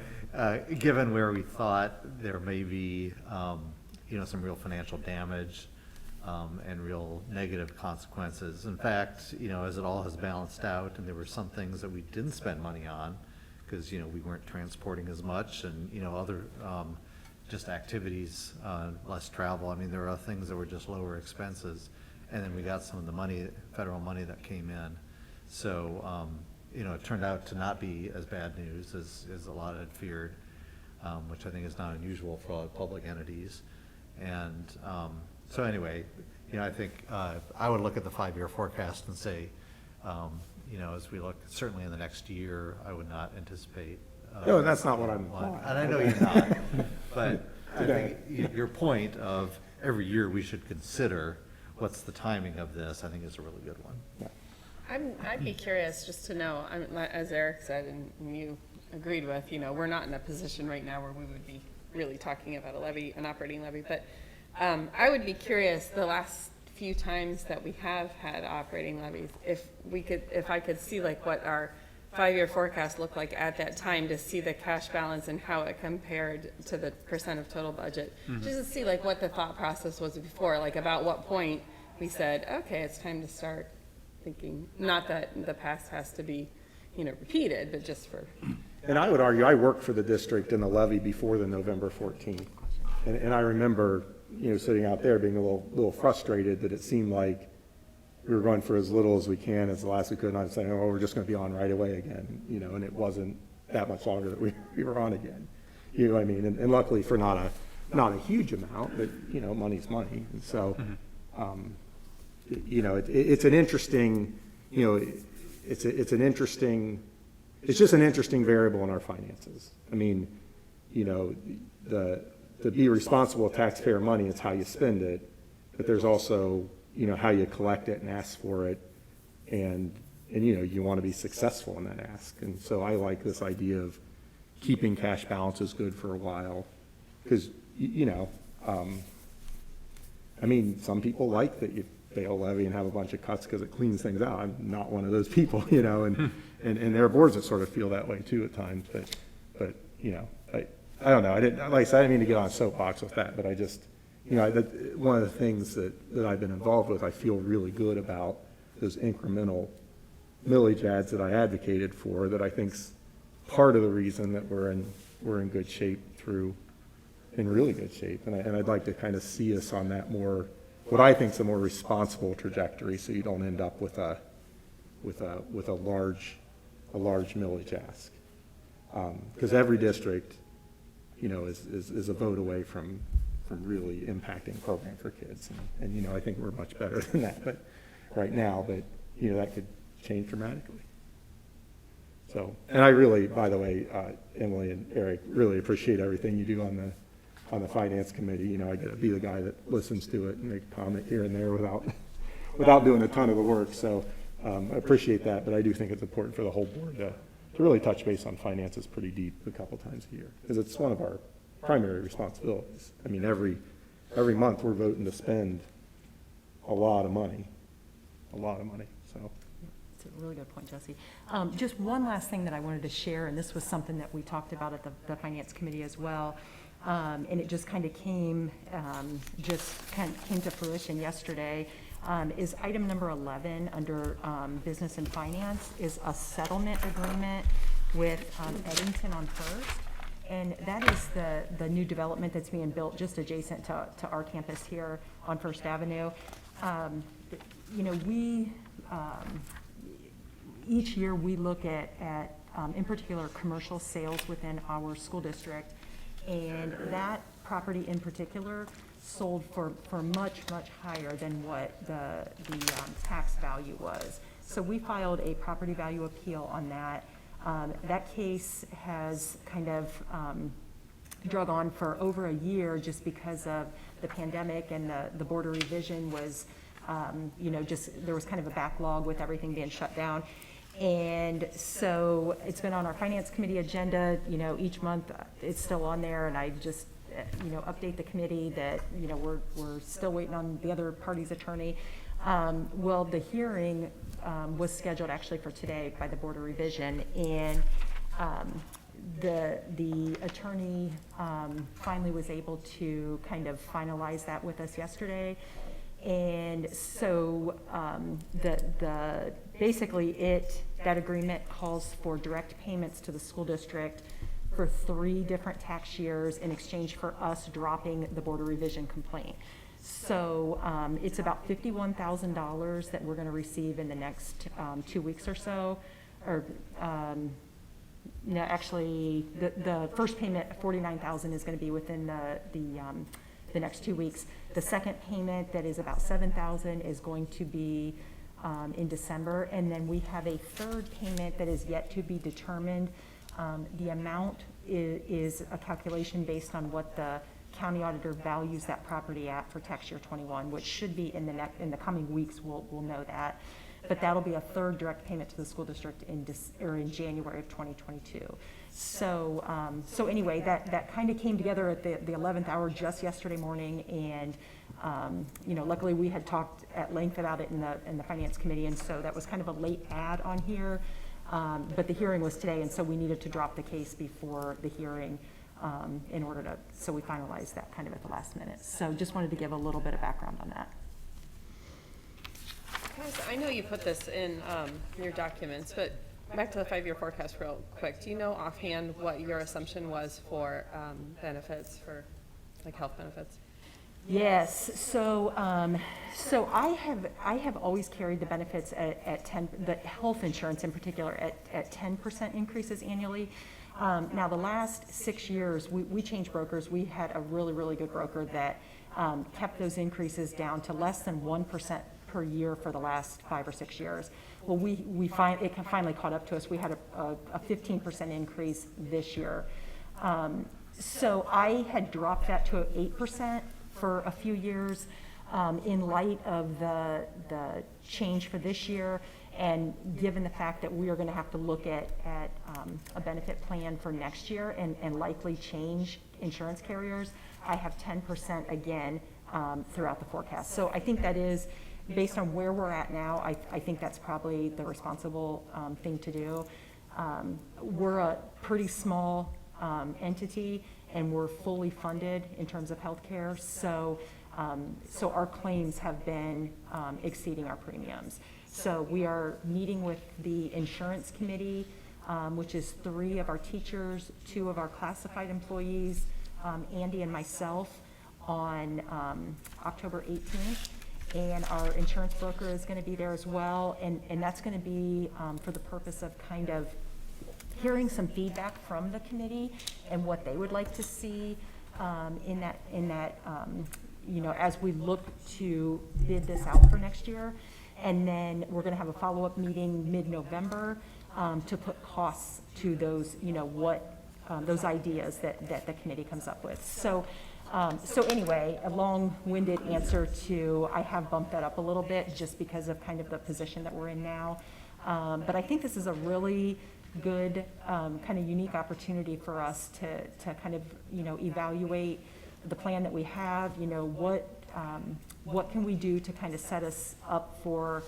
given where we thought there may be, you know, some real financial damage, and real negative consequences. In fact, you know, as it all has balanced out, and there were some things that we didn't spend money on, because, you know, we weren't transporting as much, and, you know, other, just activities, less travel. I mean, there are things that were just lower expenses, and then we got some of the money, federal money that came in. So, you know, it turned out to not be as bad news as a lot had feared, which I think is not unusual for a lot of public entities. And, so anyway, you know, I think I would look at the 5-year forecast and say, you know, as we look, certainly in the next year, I would not anticipate. No, that's not what I'm. And I know you're not, but I think your point of every year we should consider what's the timing of this, I think is a really good one. I'd be curious just to know, as Eric said and you agreed with, you know, we're not in a position right now where we would be really talking about a levy, an operating levy, but I would be curious the last few times that we have had operating levies, if I could see like what our 5-year forecast looked like at that time, to see the cash balance and how it compared to the percent of total budget, just to see like what the thought process was before, like about what point we said, okay, it's time to start thinking, not that the past has to be, you know, repeated, but just for. And I would argue, I worked for the district in the levy before the November 14th. And I remember, you know, sitting out there being a little frustrated that it seemed like we were going for as little as we can, as the last we could, and I was saying, oh, we're just going to be on right away again, you know, and it wasn't that much longer that we were on again. You know what I mean? And luckily for not a huge amount, but, you know, money's money. And so, you know, it's an interesting, you know, it's just an interesting variable in our finances. I mean, you know, to be responsible with taxpayer money, it's how you spend it, but there's also, you know, how you collect it and ask for it, and you know, you want to be successful in that ask. And so I like this idea of keeping cash balances good for a while, because, you know, I mean, some people like that you fail levy and have a bunch of cuts because it cleans things out. I'm not one of those people, you know, and there are boards that sort of feel that way too at times, but you know, I don't know. I didn't mean to get on a soapbox with that, but I just, you know, one of the things that I've been involved with, I feel really good about those incremental millage adds that I advocated for, that I think's part of the reason that we're in good shape in really good shape. And I'd like to kind of see us on that more, what I think is a more responsible trajectory, so you don't end up with a large millage ask. Because every district, you know, is a vote away from really impacting program for kids. And, you know, I think we're much better than that, but right now, but, you know, that could change dramatically. So, and I really, by the way, Emily and Eric, really appreciate everything you do on the finance committee. You know, I get to be the guy that listens to it and make a comment here and there without doing a ton of the work. So I appreciate that, but I do think it's important for the whole board to really touch base on finances pretty deep a couple times a year, because it's one of our primary responsibilities. I mean, every month we're voting to spend a lot of money, so. It's a really good point, Jesse. Just one last thing that I wanted to share, and this was something that we talked about at the Finance Committee as well, and it just kind of came to fruition yesterday, is item number 11 under Business and Finance is a settlement agreement with Eddington on First. And that is the new development that's being built just adjacent to our campus here on First Avenue. You know, we, each year we look at in particular, commercial sales within our school district. And that property in particular sold for much, much higher than what the tax value was. So we filed a property value appeal on that. That case has kind of drug on for over a year just because of the pandemic, and the board of revision was, you know, just there was kind of a backlog with everything being shut down. And so it's been on our finance committee agenda, each month it's still on there, and I just, update the committee that, we're still waiting on the other party's attorney. Well, the hearing was scheduled actually for today by the Board of Revision, and the attorney finally was able to kind of finalize that with us yesterday. And so basically that agreement calls for direct payments to the school district for 3 different tax years in exchange for us dropping the Board of Revision complaint. So it's about $51,000 that we're going to receive in the next 2 weeks or so. Or no, actually, the first payment, $49,000, is going to be within the next 2 weeks. The second payment, that is about $7,000, is going to be in December, and then we have a third payment that is yet to be determined. The amount is a calculation based on what the county auditor values that property at for tax year 21, which should be in the coming weeks. We'll know that. But that'll be a third direct payment to the school district in January of 2022. So anyway, that kind of came together at the 11th hour just yesterday morning, and luckily we had talked at length about it in the finance committee, and so that was kind of a late add on here. But the hearing was today, and so we needed to drop the case before the hearing so we finalized that kind of at the last minute. So just wanted to give a little bit of background on that. Guys, I know you put this in your documents, but back to the 5-year forecast real quick. Do you know offhand what your assumption was for benefits, for like health benefits? Yes, so I have always carried the benefits at 10, the health insurance in particular, at 10% increases annually. Now the last 6 years, we changed brokers. We had a really, really good broker that kept those increases down to less than 1% per year for the last 5 or 6 years. Well, it finally caught up to us. We had a 15% increase this year. So I had dropped that to 8% for a few years in light of the change for this year, and given the fact that we are going to have to look at a benefit plan for next year and likely change insurance carriers, I have 10% again throughout the forecast. So I think that is, based on where we're at now, I think that's probably the responsible thing to do. We're a pretty small entity, and we're fully funded in terms of healthcare. So our claims have been exceeding our premiums. So we are meeting with the insurance committee, which is 3 of our teachers, 2 of our classified employees, Andy and myself, on October 18th. And our insurance broker is going to be there as well. And that's going to be for the purpose of kind of hearing some feedback from the committee and what they would like to see in that as we look to bid this out for next year. And then we're going to have a follow-up meeting mid-November to put costs to those, those ideas that the committee comes up with. So anyway, a long-winded answer to, I have bumped that up a little bit just because of kind of the position that we're in now. But I think this is a really good kind of unique opportunity for us to kind of, evaluate the plan that we have, what can we do to kind of set us up for,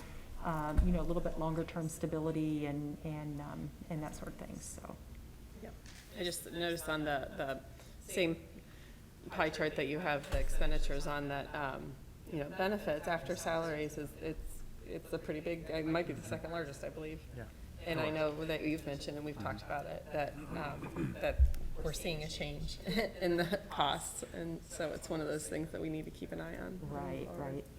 a little bit longer term stability and that sort of thing, so. Yep. I just noticed on the same pie chart that you have the expenditures on that, benefits after salaries it's a pretty big, it might be the second largest, I believe. Yeah. And I know that you've mentioned, and we've talked about it, that we're seeing a change in the costs, and so it's one of those things that we need to keep an eye on. Right.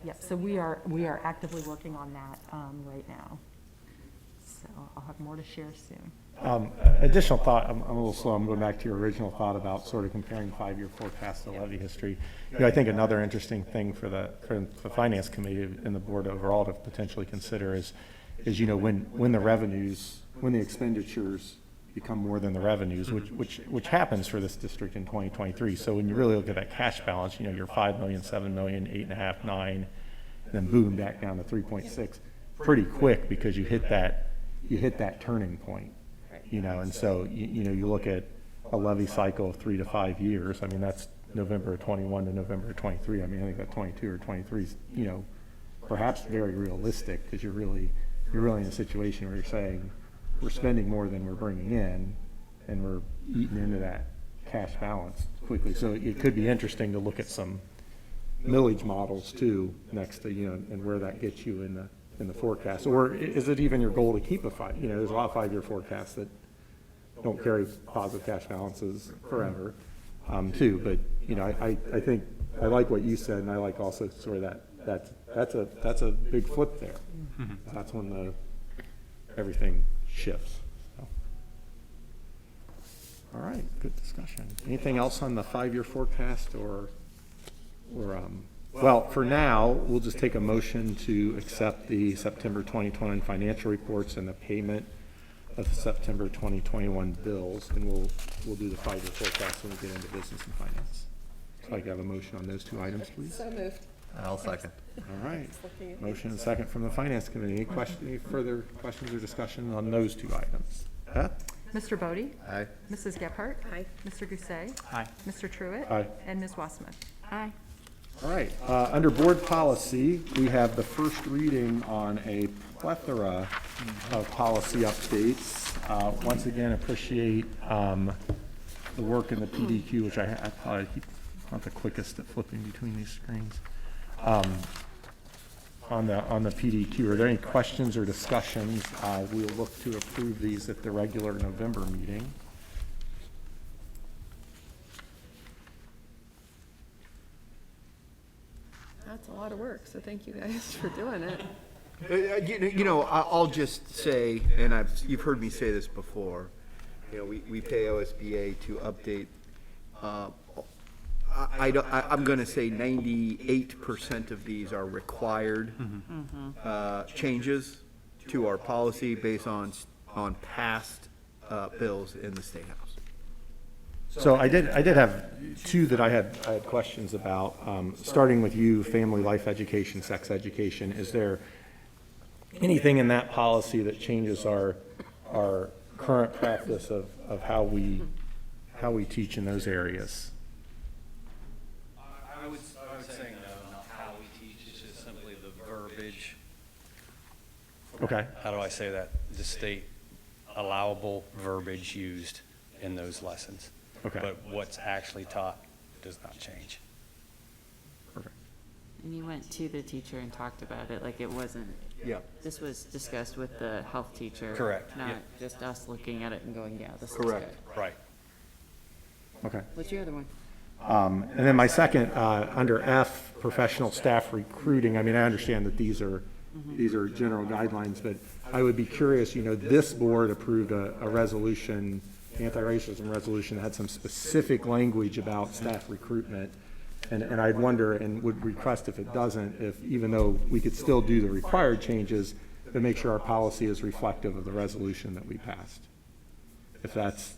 Yep. So we are actively working on that right now. So I'll have more to share soon. Additional thought, I'm a little slow. I'm going back to your original thought about sort of comparing 5-year forecast to levy history. I think another interesting thing for the finance committee and the board overall to potentially consider is when the revenues, when the expenditures become more than the revenues, which happens for this district in 2023. So when you really look at that cash balance, you're 5 million, 7 million, 8.5, 9, and then boom, back down to 3.6 pretty quick, because you hit that you hit that turning point, you know, and so, you know, you look at a levy cycle of 3 to 5 years, I mean, that's November of 21 to November of 23. I mean, I think that 22 or 23 is, you know, perhaps very realistic, because you're really in a situation where you're saying, we're spending more than we're bringing in, and we're eating into that cash balance quickly. So it could be interesting to look at some millage models too, next to, you know, and where that gets you in the forecast. Or is it even your goal to keep a you know, there's a lot of 5-year forecasts that don't carry positive cash balances forever, too. But, you know, I think, I like what you said, and I like also sort of that's a big flip there. That's when everything shifts. So. All right, good discussion. Anything else on the 5-year forecast well, for now, we'll just take a motion to accept the September 2021 financial reports and the payment of the September 2021 bills, and we'll do the 5-year forecast when we get into business and finance. So I can have a motion on those 2 items, please. So moved. I'll second. All right. Motion and second from the Finance Committee. Any further questions or discussion on those 2 items? Beth? Mr. Bodie? Aye. Mrs. Gephardt? Aye. Mr. Doucet? Aye. Mr. Truitt? Aye. And Ms. Wassman? Aye. All right, under board policy, we have the first reading on a plethora of policy updates. Once again, appreciate the work in the PDQ, which I probably keep not the quickest at flipping between these screens. On the PDQ, are there any questions or discussions? We'll look to approve these at the regular November meeting. That's a lot of work, so thank you guys for doing it. You know, I'll just say, and you've heard me say this before, you know, we pay OSBA to update, I'm gonna say 98% of these are required, changes to our policy based on past, bills in the State House. So I did have 2 that I had questions about, starting with you, family life education, sex education. Is there anything in that policy that changes our current practice of how we teach in those areas? I would say no, not how we teach, it's just simply the verbiage. Okay, How do I say that? The state allowable verbiage used in those lessons. okay, But what's actually taught does not change. perfect. And you went to the teacher and talked about it, like it wasn't, Yeah. this was discussed with the health teacher. Correct, Not yeah. just us looking at it and going, yeah, this is Correct. good. Right. Okay. What's your other one? And then my second, under F, professional staff recruiting, I mean, I understand that these are general guidelines, but I would be curious, you know, this board approved a resolution, anti-racism resolution, that had some specific language about staff recruitment. And I'd wonder, and would request if it doesn't, if even though we could still do the required changes, to make sure our policy is reflective of the resolution that we passed. If that's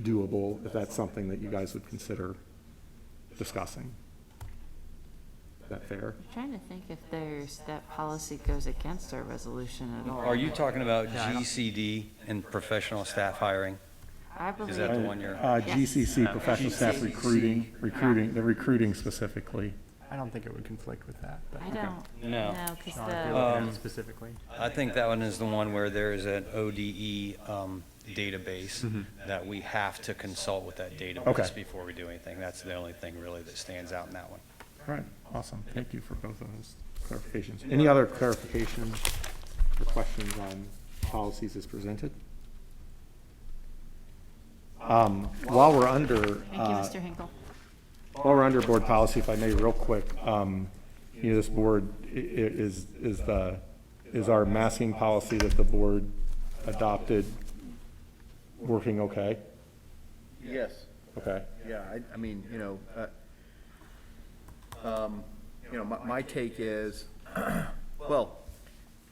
doable, if that's something that you guys would consider discussing. Is that fair? I'm trying to think if that policy goes against our resolution at all. Are you talking about GCD and professional staff hiring? I believe. Is that the one you're? GCC, professional staff GCC. the recruiting specifically. I don't think it would conflict with that, but I don't, No. no, because no, if you're the, looking at it specifically. I think that one is the one where there is an ODE database that we have to consult with that database Okay. before we do anything. That's the only thing really that stands out in that one. All right, awesome. Thank you for both of those clarifications. Any other clarifications or questions on policies as presented? While we're under, thank you, Mr. Hinkle. while we're under board policy, if I may, real quick, you know, this board is our masking policy that the board adopted working okay? Yes. Okay. Yeah, I mean, my take is, well,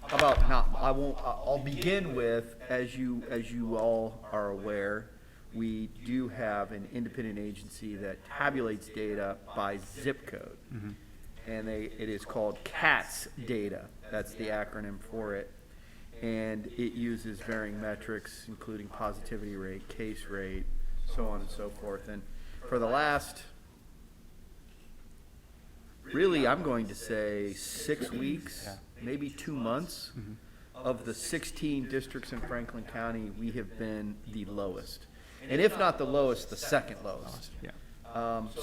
how about not, I'll begin with, as you all are aware, we do have an independent agency that tabulates data by zip code. And it is called CATS data. That's the acronym for it. and it uses varying metrics, including positivity rate, case rate, so on and so forth. And for the last, really, I'm going to say 6 weeks, maybe 2 months, of the 16 districts in Franklin County, we have been the lowest. And if not the lowest, the second lowest.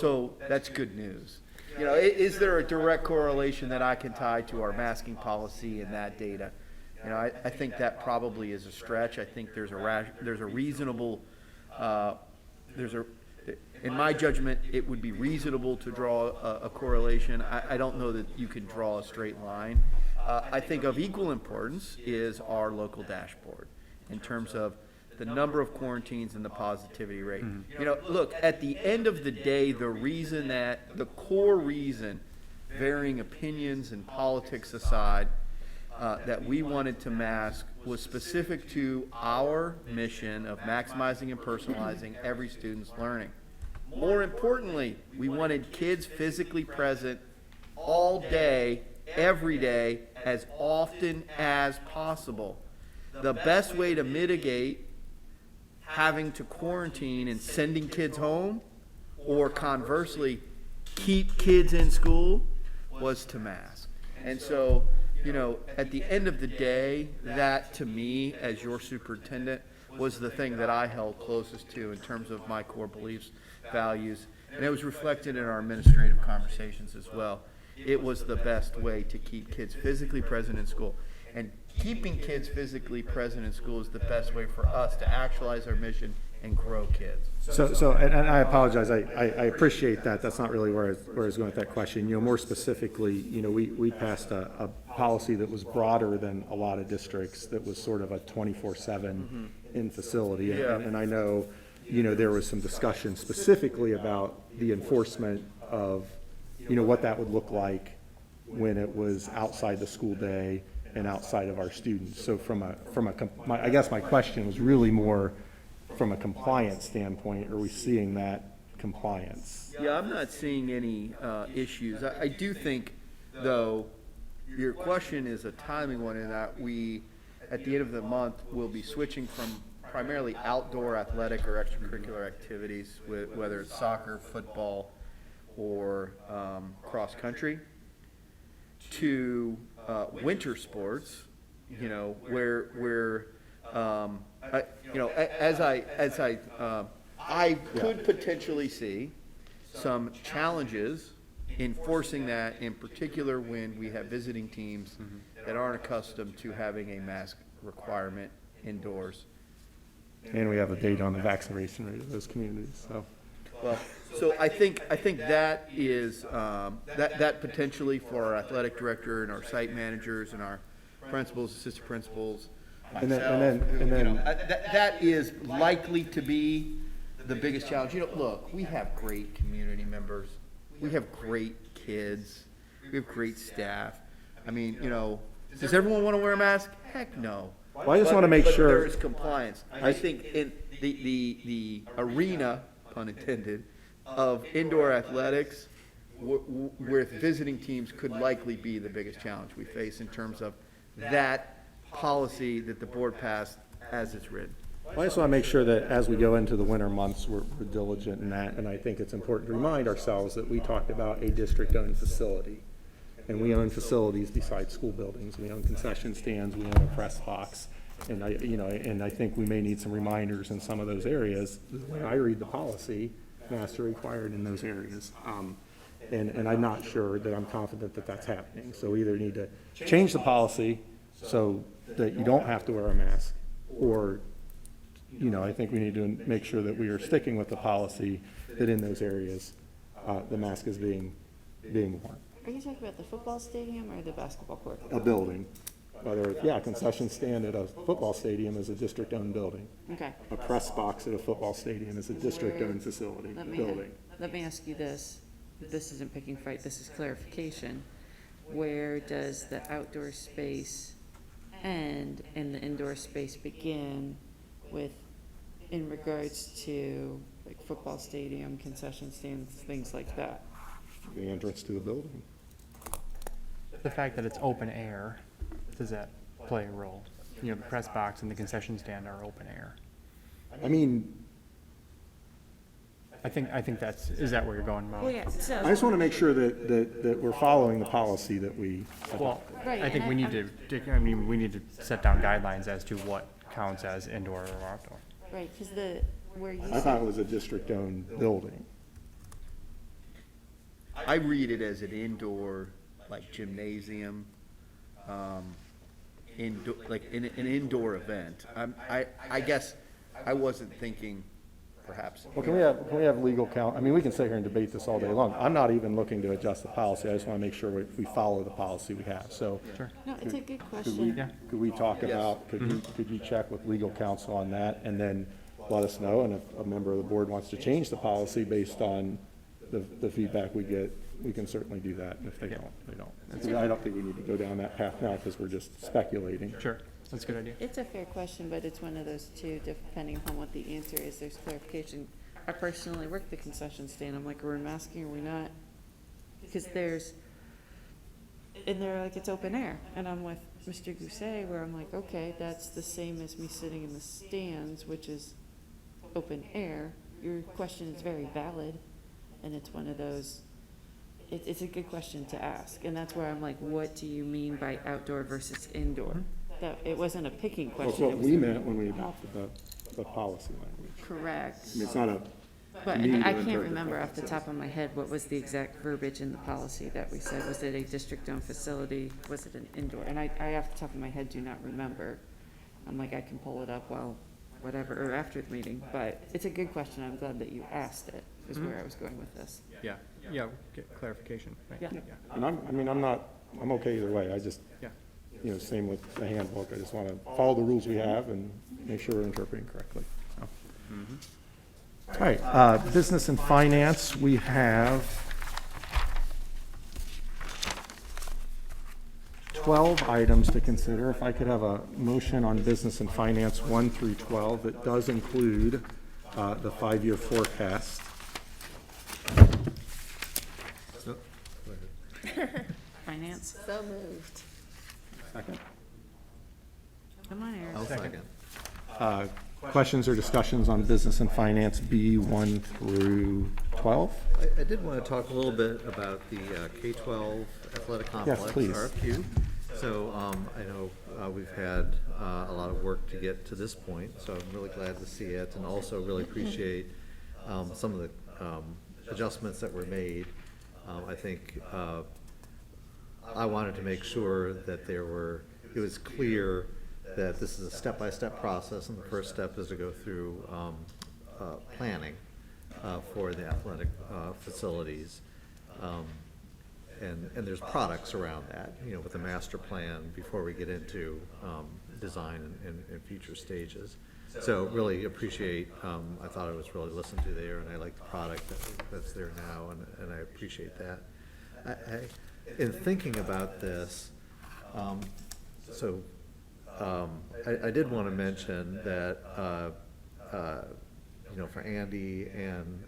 So that's good news. You know, is there a direct correlation that I can tie to our masking policy and that data? You know, I think that probably is a stretch. I think there's a reasonable, in my judgment, it would be reasonable to draw a correlation. I don't know that you can draw a straight line. I think of equal importance is our local dashboard in terms of the number of quarantines and the positivity rate. You know, look, at the end of the day, the core reason, varying opinions and politics aside, that we wanted to mask was specific to our mission of maximizing and personalizing every student's learning. More importantly, we wanted kids physically present all day, every day, as often as possible. The best way to mitigate having to quarantine and sending kids home, or conversely, keep kids in school, was to mask. And so, you know, at the end of the day, that to me, as your superintendent, was the thing that I held closest to in terms of my core beliefs, values, and it was reflected in our administrative conversations as well. It was the best way to keep kids physically present in school. And keeping kids physically present in school is the best way for us to actualize our mission and grow kids. And I apologize, I appreciate that. That's not really where I was going with that question. You know, more specifically, you know, we passed a policy that was broader than a lot of districts, that was sort of a 24/7 in facility. Yeah. And I know, you know, there was some discussion specifically about the enforcement of, you know, what that would look like when it was outside the school day and outside of our students. So I guess my question was really more from a compliance standpoint. Are we seeing that compliance? Yeah, I'm not seeing any issues. I do think, though, your question is a timing one in that we, at the end of the month, will be switching from primarily outdoor athletic or extracurricular activities, whether it's soccer, football, or cross country, to winter sports. You know, where I could potentially see some challenges enforcing that, in particular when we have visiting teams that aren't accustomed to having a mask requirement indoors. And we have a date on the vaccination rate of those communities, so. Well, so I think that is, that potentially for our athletic director and our site managers and our principals, assistant principals, And myself, then that is likely to be the biggest challenge. You know, look, we have great community members. We have great kids. We have great staff. I mean, you know, does everyone want to wear a mask? Heck no. Well, I just want to make sure. But there is compliance. I think in the arena, pun intended, of indoor athletics, with visiting teams could likely be the biggest challenge we face in terms of that policy that the board passed as it's written. I just want to make sure that as we go into the winter months, we're diligent in that, and I think it's important to remind ourselves that we talked about a district-owned facility, and we own facilities besides school buildings. We own concession stands, we own a press box, and I think we may need some reminders in some of those areas. When I read the policy, masks are required in those areas, and I'm not sure that I'm confident that that's happening. So we either need to change the policy so that you don't have to wear a mask, or I think we need to make sure that we are sticking with the policy that in those areas, the mask is being worn. Are you talking about the football stadium or the basketball court? A building, whether it's, a concession stand at a football stadium is a district-owned building. Okay. A press box at a football stadium is a district-owned facility, building. Let me ask you this. This isn't picking fight, this is clarification. Where does the outdoor space end and the indoor space begin in regards to like football stadium, concession stands, things like that? The entrance to the building. The fact that it's open air, does that play a role? you know, the press box and the concession stand are open air. I mean, I think is that where you're going, Mo? Well, yeah, so. I just want to make sure that we're following the policy that we. Well, Right, I think and we need we need to set down guidelines as to what counts as indoor or outdoor. Right, because where you I said. thought it was a district-owned building. I read it as an indoor, like gymnasium, like an indoor event. I guess I wasn't thinking perhaps. Well, can we have legal I mean, we can sit here and debate this all day long. I'm not even looking to adjust the policy. I just want to make sure we follow the policy we have, so. Sure. No, it's a good Could we, question. could we talk Yes. about, could you check with legal counsel on that and then let us know? And if a member of the board wants to change the policy based on the feedback we get, we can certainly do that. And if they don't, they don't. I don't think we need to go down that path now because we're just speculating. Sure, that's a good idea. It's a fair question, but it's one of those two, depending upon what the answer is, there's clarification. I personally work the concession stand. I'm like, are we masking or are we not? Because and they're like, it's open air. And I'm with Mr. Gousset, where I'm like, okay, that's the same as me sitting in the stands, which is open air. Your question is very valid, and it's one of those, it's a good question to ask. And that's where I'm like, what do you mean by outdoor versus indoor? That, it wasn't a picking That's question. what it was we meant when we adopted the policy language. correct. I mean, it's not a. But need to I can't interpret remember what off the it top says. of my head, what was the exact verbiage in the policy that we said? Was it a district-owned facility? Was it an indoor? And I off the top of my head, do not remember. I'm like, I can pull it up while, whatever, or after the meeting. But it's a good question. I'm glad that you asked it, is where I was going with this. Yeah, get clarification. Right. Yeah. And I'm okay either way. I just, Yeah. you know, same with the handbook. I just want to follow the rules we have and make sure we're interpreting correctly. So. All right, business and finance, we have 12 items to consider. If I could have a motion on business and finance 1 through 12, it does include the 5-year forecast. Finance? So moved. Second. Come on, Eric. I'll second. Questions or discussions on business and finance B 1 through 12? I did want to talk a little bit about the K-12 athletic complex. please. RFQ. So I know we've had a lot of work to get to this point, so I'm really glad to see it, and also really appreciate some of the adjustments that were made. I think I wanted to make sure that it was clear that this is a step-by-step process, and the first step is to go through planning for the athletic facilities. And there's products around that, you know, with the master plan before we get into design and future stages. So really appreciate, I thought it was really listened to there, and I like the product that's there now, and I appreciate that. In thinking about this, I did want to mention that, you know, for Andy and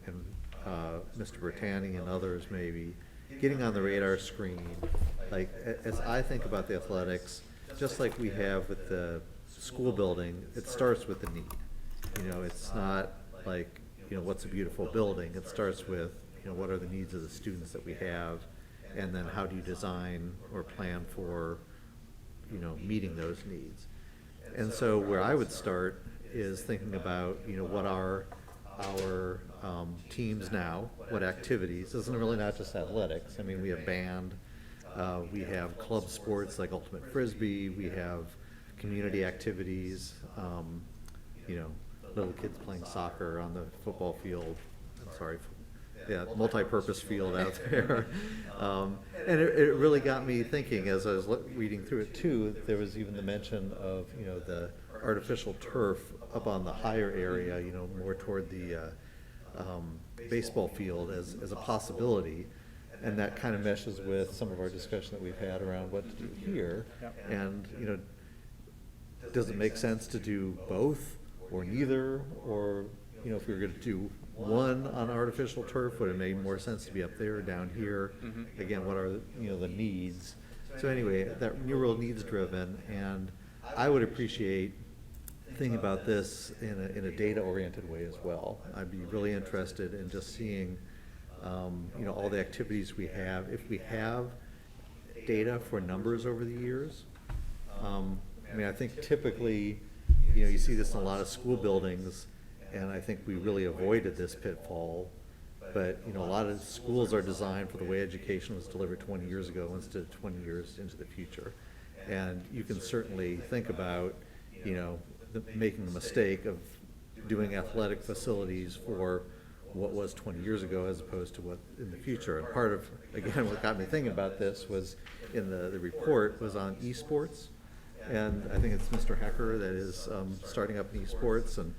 Mr. Bertani and others maybe, getting on the radar screen, like, as I think about the athletics, just like we have with the school building, it starts with the need. You know, it's not like, you know, what's a beautiful building? It starts with, you know, what are the needs of the students that we have, and then how do you design or plan for, you know, meeting those needs. And so where I would start is thinking about, you know, what are our teams now, what activities, isn't really not just athletics. I mean, we have band, we have club sports like ultimate frisbee, we have community activities, you know, little kids playing soccer on the football field, multi-purpose field out there. And it really got me thinking as I was reading through it too. There was even the mention of, you know, the artificial turf up on the higher area, you know, more toward the baseball field as a possibility. And that kind of meshes with some of our discussion that we've had around what to do here. And, you know, does it make sense to do both or neither? Or, you know, if we were going to do one on artificial turf, would it make more sense to be up there or down here? Again, what are the, you know, the needs? So anyway, that you're real needs driven, and I would appreciate thinking about this in a data-oriented way as well. I'd be really interested in just seeing, you know, all the activities we have. If we have data for numbers over the years, I mean, I think typically, you know, you see this in a lot of school buildings, and I think we really avoided this pitfall. But, you know, a lot of schools are designed for the way education was delivered 20 years ago instead of 20 years into the future. And you can certainly think about, you know, making the mistake of doing athletic facilities for what was 20 years ago as opposed to what in the future. And part of, again, what got me thinking about this was in the report was on esports. And I think it's Mr. Hecker that is starting up in esports. And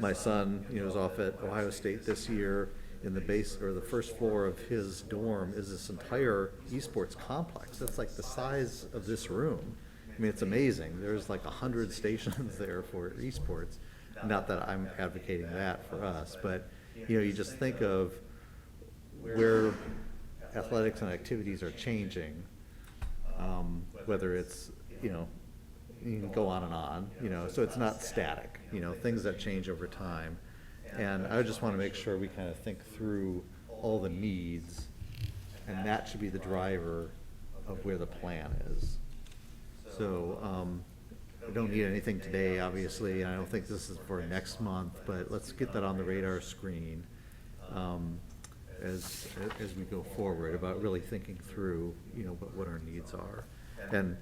my son, you know, is off at Ohio State this year. In the base or the first floor of his dorm is this entire esports complex. That's like the size of this room. I mean, it's amazing. There's like 100 stations there for esports. Not that I'm advocating that for us, but you know, you just think of where athletics and activities are changing, whether it's, you know, you can go on, you know, so it's not static, you know, things that change over time. And I just want to make sure we kind of think through all the needs, and that should be the driver of where the plan is. So I don't need anything today, obviously, and I don't think this is for next month, but let's get that on the radar screen as we go forward about really thinking through, you know, what our needs are. And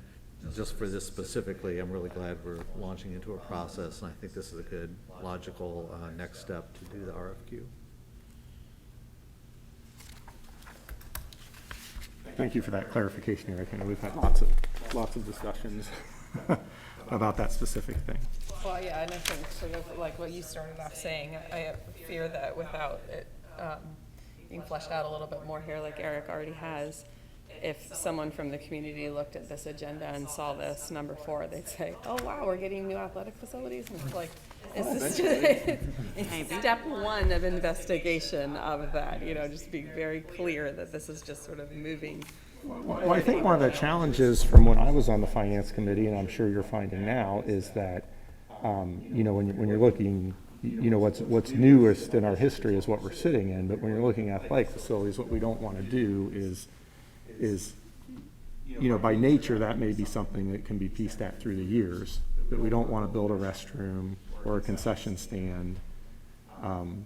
just for this specifically, I'm really glad we're launching into a process, and I think this is a good, logical next step to do the RFQ. Thank you for that clarification, Eric. I know we've had lots of discussions about that specific thing. Well, yeah, and I think sort of like what you started off saying, I fear that without it being fleshed out a little bit more here, like Eric already has, if someone from the community looked at this agenda and saw this number 4, they'd say, oh wow, we're getting new athletic facilities? And it's like, is this it's step 1 of investigation of that, you know, just being very clear that this is just sort of moving. Well, I think one of the challenges from when I was on the finance committee, and I'm sure you're finding now, is that, you know, when you're looking, you know, what's newest in our history is what we're sitting in, but when you're looking at athletic facilities, what we don't want to do is, you know, by nature, that may be something that can be pieced at through the years, but we don't want to build a restroom or a concession stand in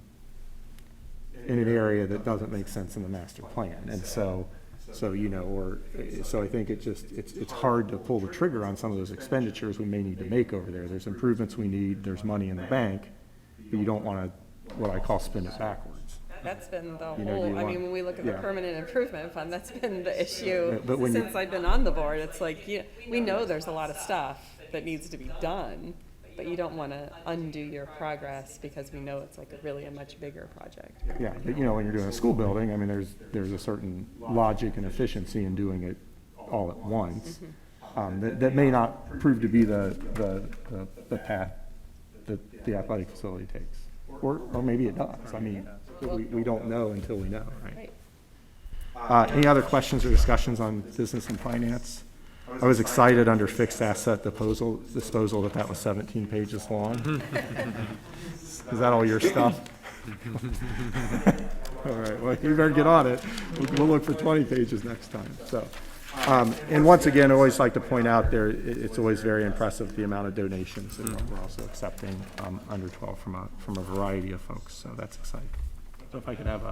an area that doesn't make sense in the master plan. And so you know, so I think it's hard to pull the trigger on some of those expenditures we may need to make over there. There's improvements we need, there's money in the bank, but you don't want to, what I call, spin it backwards. That's been the You know, whole, I mean, when we look at the yeah. permanent improvement fund, that's been the issue But when since I've been on the board. It's like, you know, we know there's a lot of stuff that needs to be done, but you don't want to undo your progress because we know it's like a much bigger project. Yeah, but you know, when you're doing a school building, I mean, there's a certain logic and efficiency in doing it all at once. That may not prove to be the path that the athletic facility takes, or maybe it does. I mean, we don't know until we know, right? Any other questions or discussions on business and finance? I was excited under fixed asset disposal that was 17 pages long. Is that all your stuff? All right, well, you better get on it. We'll look for 20 pages next time. So, and once again, I always like to point out it's always very impressive the amount of donations that we're also accepting under 12 from a variety of folks. So that's exciting. So if I could have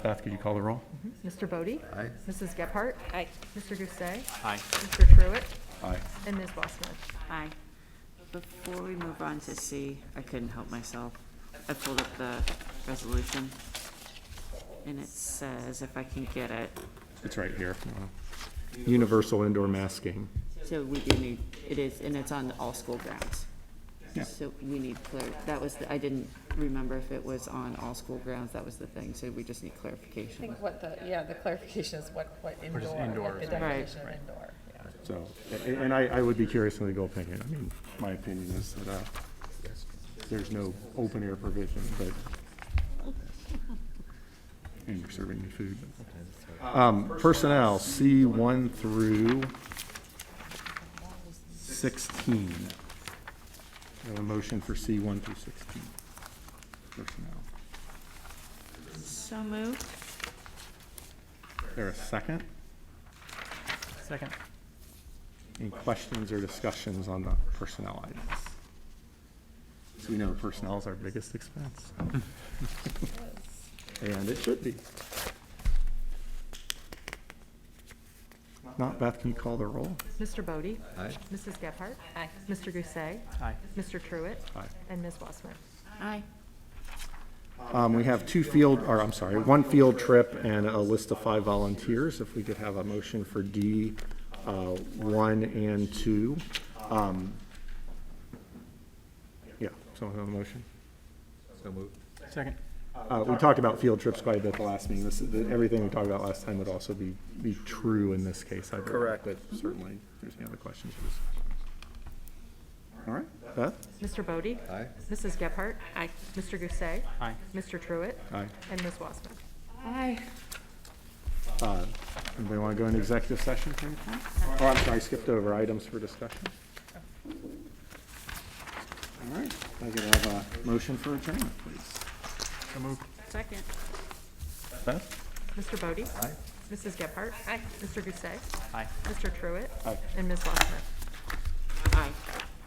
Beth, could you call the roll? Mr. Bodie? Aye. Mrs. Gephardt? Aye. Mr. Doucet? Aye. Mr. Truitt? Aye. And Ms. Bossman? Aye. Before we move on to C, I couldn't help myself. I pulled up the resolution, and it says, if I can get it, It's right here. Universal indoor masking. so we do need, it is, and it's on all school grounds. Yeah. So we need that was, I didn't remember if it was on all school grounds, that was the thing, so we just need I clarification. think the clarification is what indoor, indoor, like the definition of indoor, yeah. So, and I would be curious in the legal opinion. I mean, my opinion is that there's no open air provision, but, and you're serving me food. Personnel, C1 through 16. We have a motion for C1 through 16. Personnel. So moved. Is there a second? Second. Any questions or discussions on the personnel items? So we know personnel is our biggest expense. And it should be. Not, Beth, can you call the roll? Mr. Bodie? Aye. Mrs. Gephardt? Aye. Mr. Gusset? Aye. Mr. Truitt? Aye. And Ms. Wassmer? Aye. We have one field trip and a list of 5 volunteers. If we could have a motion for D, 1 and 2. Yeah, someone have a motion? So moved. Second. We talked about field trips quite a bit the last meeting. Everything we talked about last time would also be true in this case, I believe. Correct. But certainly, if there's any other questions. All right, Beth? Mr. Bodie? Aye. Mrs. Gephardt? Aye. Mr. Gusset? Aye. Mr. Truitt? Aye. And Ms. Wassmer? Aye. Anybody want to go into executive session for anything? Oh, I'm sorry, I skipped over items for discussion. All right, I could have a motion for adjournment, please. So moved. Second. Beth? Mr. Bodie? Aye. Mrs. Gephardt? Mr. Gusset? Aye. Mr. Truitt? Aye. And Ms. Wassmer? Aye.